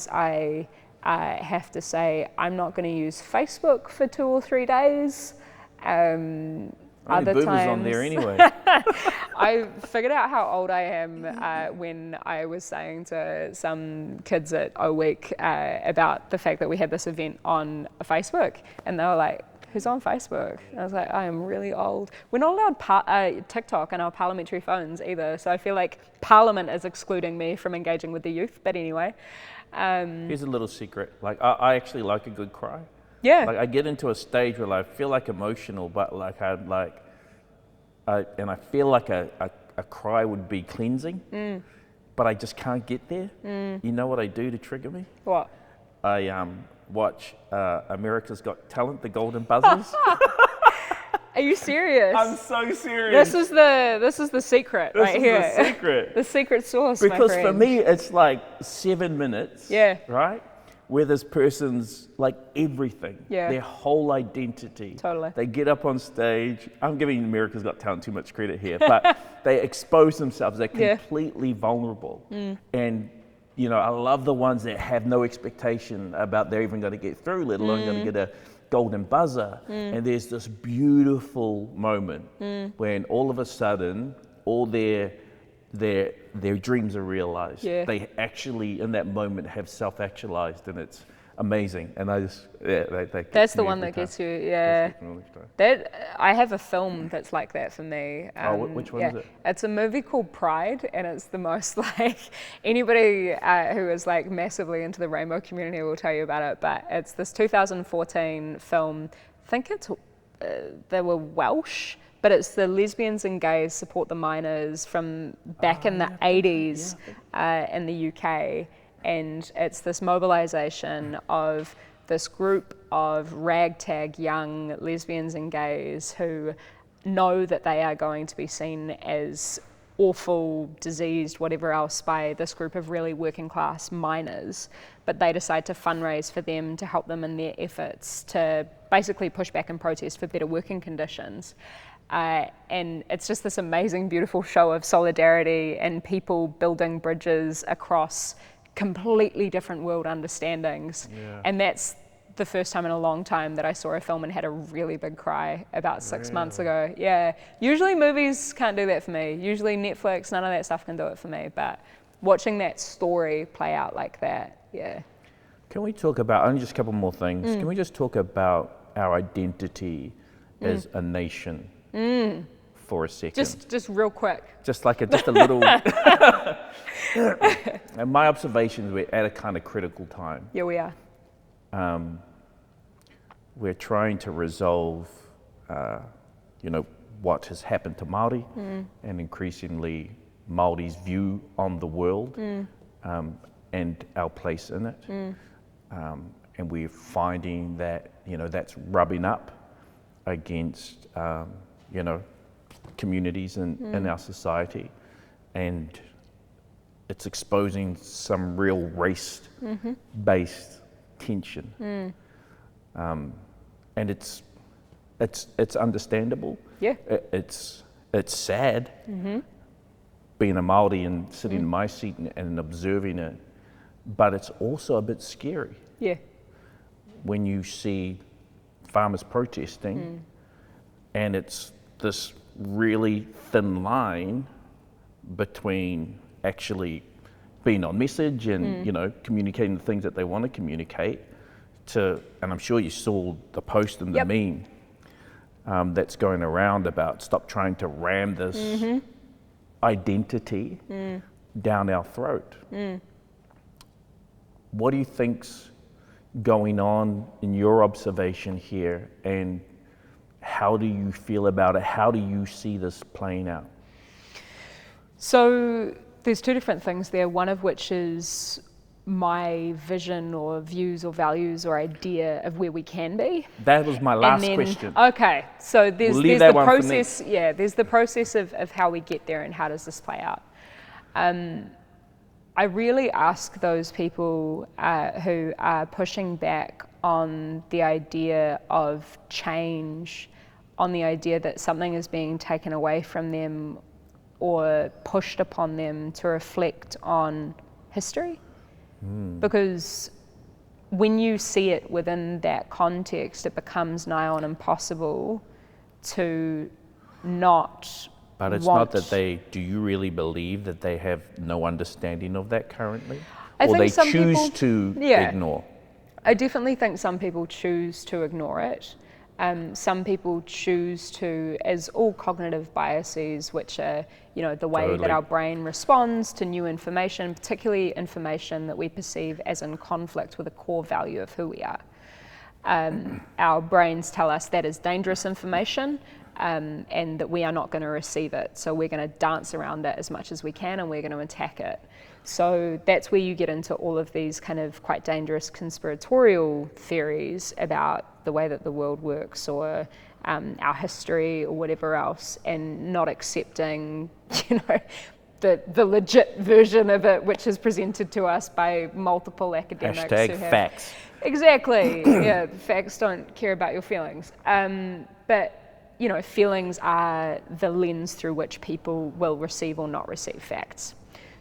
I have to say I'm not going to use Facebook for 2 or 3 days. Other times on there anyway. I figured out how old I am when I was saying to some kids at O Week about the fact that we had this event on Facebook, and they were like, "Who's on Facebook?" And I was like, "I am really old." We're not allowed TikTok on our parliamentary phones either, so I feel like Parliament is excluding me from engaging with the youth. But anyway, Here's a little secret. Like, I actually like a good cry. Yeah. Like, I get into a stage where I feel like emotional, but like and I feel like a cry would be cleansing, but I just can't get there. You know what I do to trigger me? What? I watch America's Got Talent, the Golden Buzzers. Are you serious? I'm so serious. This is the secret right here. This is the secret. The secret sauce, Because my for friend. me, it's like 7 minutes. Yeah. Right? Where this person's like everything, Yeah. their whole identity. Totally. They get up on stage. I'm giving America's Got Talent too much credit here, but they expose themselves. They're completely vulnerable. And, I love the ones that have no expectation about they're even going to get through, let alone going to get a golden buzzer. And there's this beautiful moment when all of a sudden, all their dreams are realized. Yeah. They actually, in that moment, have self-actualized, and it's amazing. And I just, they That's the one that gets you, yeah. I have a film that's like that for me. Which one is it? It's a movie called Pride, and it's the most like, anybody who is like massively into the rainbow community will tell you about it, but it's this 2014 film. I think they were Welsh, but it's the lesbians and gays support the miners from back in the 80s in the UK. And it's this mobilization of this group of ragtag young lesbians and gays who know that they are going to be seen as awful, diseased, whatever else by this group of really working class miners. But they decide to fundraise for them to help them in their efforts to basically push back and protest for better working conditions. And it's just this amazing, beautiful show of solidarity and people building bridges across completely different world understandings. And that's the first time in a long time that I saw a film and had a really big cry about 6 months ago. Yeah, usually movies can't do that for me. Usually Netflix, none of that stuff can do it for me. But watching that story play out like that, yeah. Can we talk about, only just a couple more things, can we just talk about our identity as a nation for a second? Just real quick. Just a little. And my observations, we're at a kind of critical time. Yeah, we are. We're trying to resolve, what has happened to Māori, and increasingly Māori's view on the world, and our place in it. And we're finding that, that's rubbing up against, communities in our society, and it's exposing some real race-based tension, and it's understandable. Yeah, it's sad being a Māori and sitting in my seat and observing it, but it's also a bit scary. Yeah, when you see farmers protesting, and it's this really thin line between actually being on message and, communicating the things that they want to communicate to, and I'm sure you saw the post and the meme that's going around about stop trying to ram this identity down our throat. What do you think's going on in your observation here, and how do you feel about it? How do you see this playing out? So there's two different things there, one of which is my vision or views or values or idea of where we can be. That was my last question. Okay, so there's the process. Yeah, there's the process of how we get there and how does this play out. I really ask those people who are pushing back on the idea of change, on the idea that something is being taken away from them or pushed upon them, to reflect on history. Because when you see it within that context, it becomes nigh on impossible to not. But it's not that do you really believe that they have no understanding of that currently? Or they choose to ignore? I definitely think some people choose to ignore it. Some people choose to, as all cognitive biases, which are, the way that our brain responds to new information, particularly information that we perceive as in conflict with a core value of who we are. Our brains tell us that is dangerous information, and that we are not going to receive it. So we're going to dance around it as much as we can, and we're going to attack it. So that's where you get into all of these kind of quite dangerous conspiratorial theories about the way that the world works, or our history, or whatever else, and not accepting, the legit version of it, which is presented to us by multiple academics. Hashtag facts. Exactly. Yeah, facts don't care about your feelings. But feelings are the lens through which people will receive or not receive facts.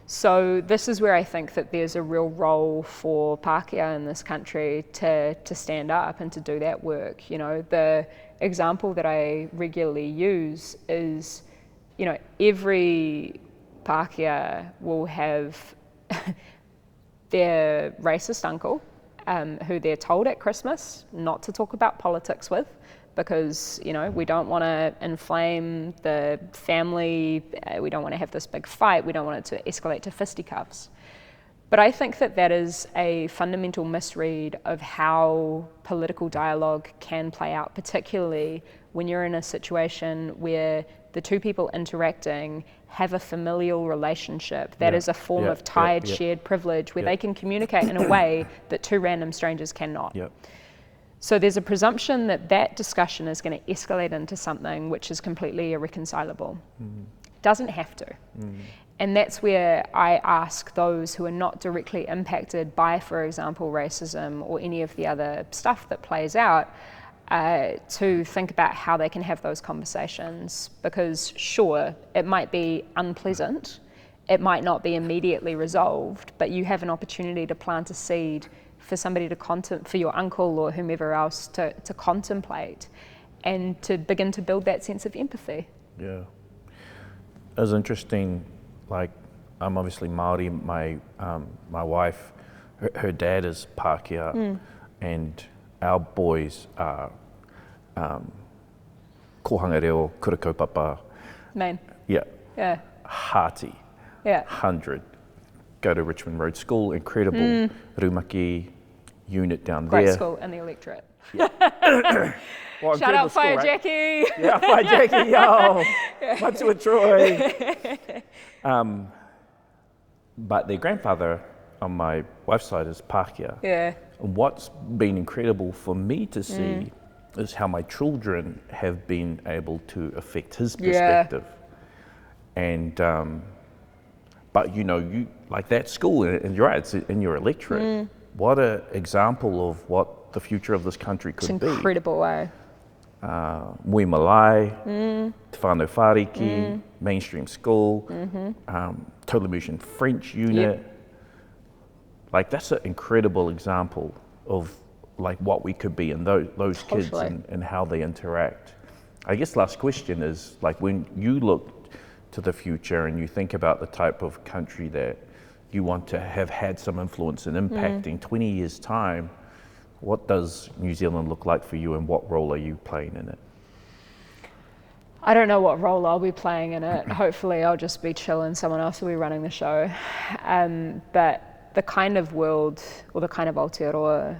So this is where I think that there's a real role for Pākehā in this country to stand up and to do that work. The example that I regularly use is, every Pākehā will have their racist uncle who they're told at Christmas not to talk about politics with, because we don't want to inflame the family, we don't want to have this big fight, we don't want it to escalate to fisticuffs. But I think that is a fundamental misread of how political dialogue can play out, particularly when you're in a situation where the two people interacting have a familial relationship that is a form of tied shared privilege, where they can communicate in a way that two random strangers cannot. So there's a presumption that discussion is going to escalate into something which is completely irreconcilable. Doesn't have to. And that's where I ask those who are not directly impacted by, for example, racism or any of the other stuff that plays out, to think about how they can have those conversations. Because sure, it might be unpleasant, it might not be immediately resolved, but you have an opportunity to plant a seed for somebody for your uncle or whomever else to contemplate, and to begin to build that sense of empathy. Yeah. It was interesting, like, I'm obviously Māori, my wife, her dad is Pākehā, and our boys are kohanga reo, kura kaupapa. Man. Yeah. Hearty. Yeah. 100. Go to Richmond Road School, incredible Rumaki unit down Great there. school in the electorate. Yeah. Well, shout out Fire school, right? Jackie. Yeah, Fire Jackie, yo. Matua Troy. But their grandfather on my wife's side is Pākehā. Yeah. And what's been incredible for me to see is how my children have been able to affect his perspective. And but you like that school, and you're right, it's in your electorate. What an example of what the future of this country could be. It's incredible, eh? Mui Malai, Te Whānau Whāriki, mainstream school, total immersion French unit. Like, that's an incredible example of like what we could be, and those kids and how they interact. I guess last question is, like, when you look to the future and you think about the type of country that you want to have had some influence and impact in 20 years' time, what does New Zealand look like for you and what role are you playing in it? I don't know what role I'll be playing in it. Hopefully I'll just be chill and someone else will be running the show. But the kind of world or the kind of Aotearoa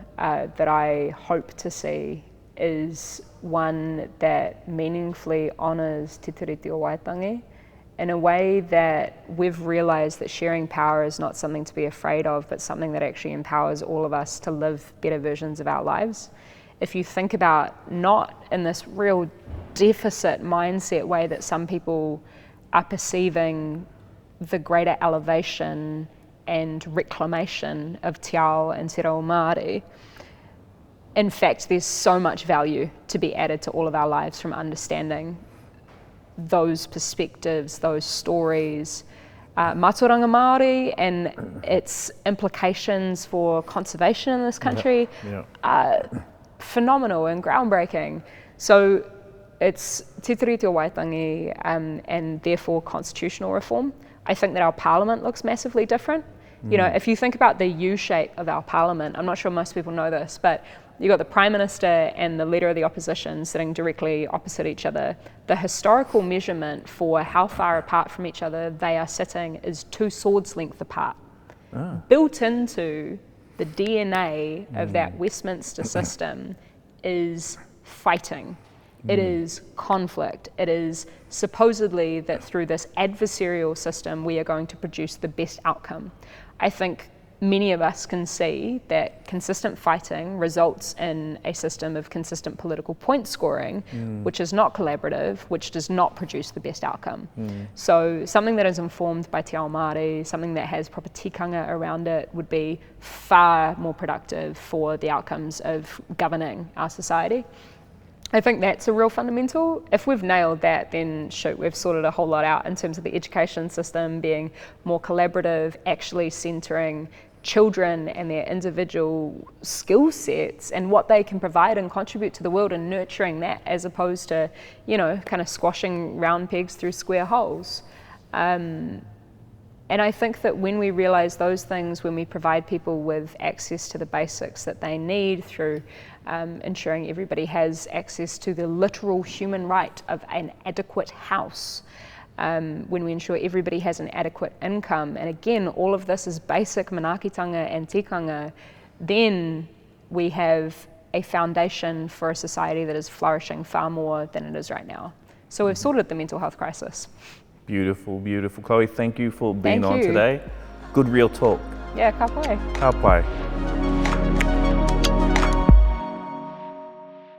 that I hope to see is one that meaningfully honours te tiriti o Waitangi in a way that we've realised that sharing power is not something to be afraid of, but something that actually empowers all of us to live better versions of our lives. If you think about not in this real deficit mindset way that some people are perceiving the greater elevation and reclamation of te ao and te reo Māori. In fact, there's so much value to be added to all of our lives from understanding those perspectives, those stories, Mātauranga Māori and its implications for conservation in this country are phenomenal and groundbreaking. So it's te tiriti o Waitangi and therefore constitutional reform. I think that our parliament looks massively different. You know, if you think about the U shape of our parliament, I'm not sure most people know this, but you've got the Prime Minister and the Leader of the Opposition sitting directly opposite each other. The historical measurement for how far apart from each other they are sitting is 2 swords length apart. Built into the DNA of that Westminster system is fighting. It is conflict. It is supposedly that through this adversarial system we are going to produce the best outcome. I think many of us can see that consistent fighting results in a system of consistent political point scoring, which is not collaborative, which does not produce the best outcome. So something that is informed by te ao Māori, something that has proper tikanga around it would be far more productive for the outcomes of governing our society. I think that's a real fundamental. If we've nailed that, then shoot, we've sorted a whole lot out in terms of the education system being more collaborative, actually centering children and their individual skill sets and what they can provide and contribute to the world and nurturing that as opposed to, you know, kind of squashing round pegs through square holes. And I think that when we realise those things, when we provide people with access to the basics that they need through ensuring everybody has access to the literal human right of an adequate house, when we ensure everybody has an adequate income, and again, all of this is basic manaakitanga and tikanga, then we have a foundation for a society that is flourishing far more than it is right now. So we've sorted the mental health crisis. Beautiful, beautiful. Chloe, thank you for being on today. Good real talk. Yeah, ka pai. Ka pai.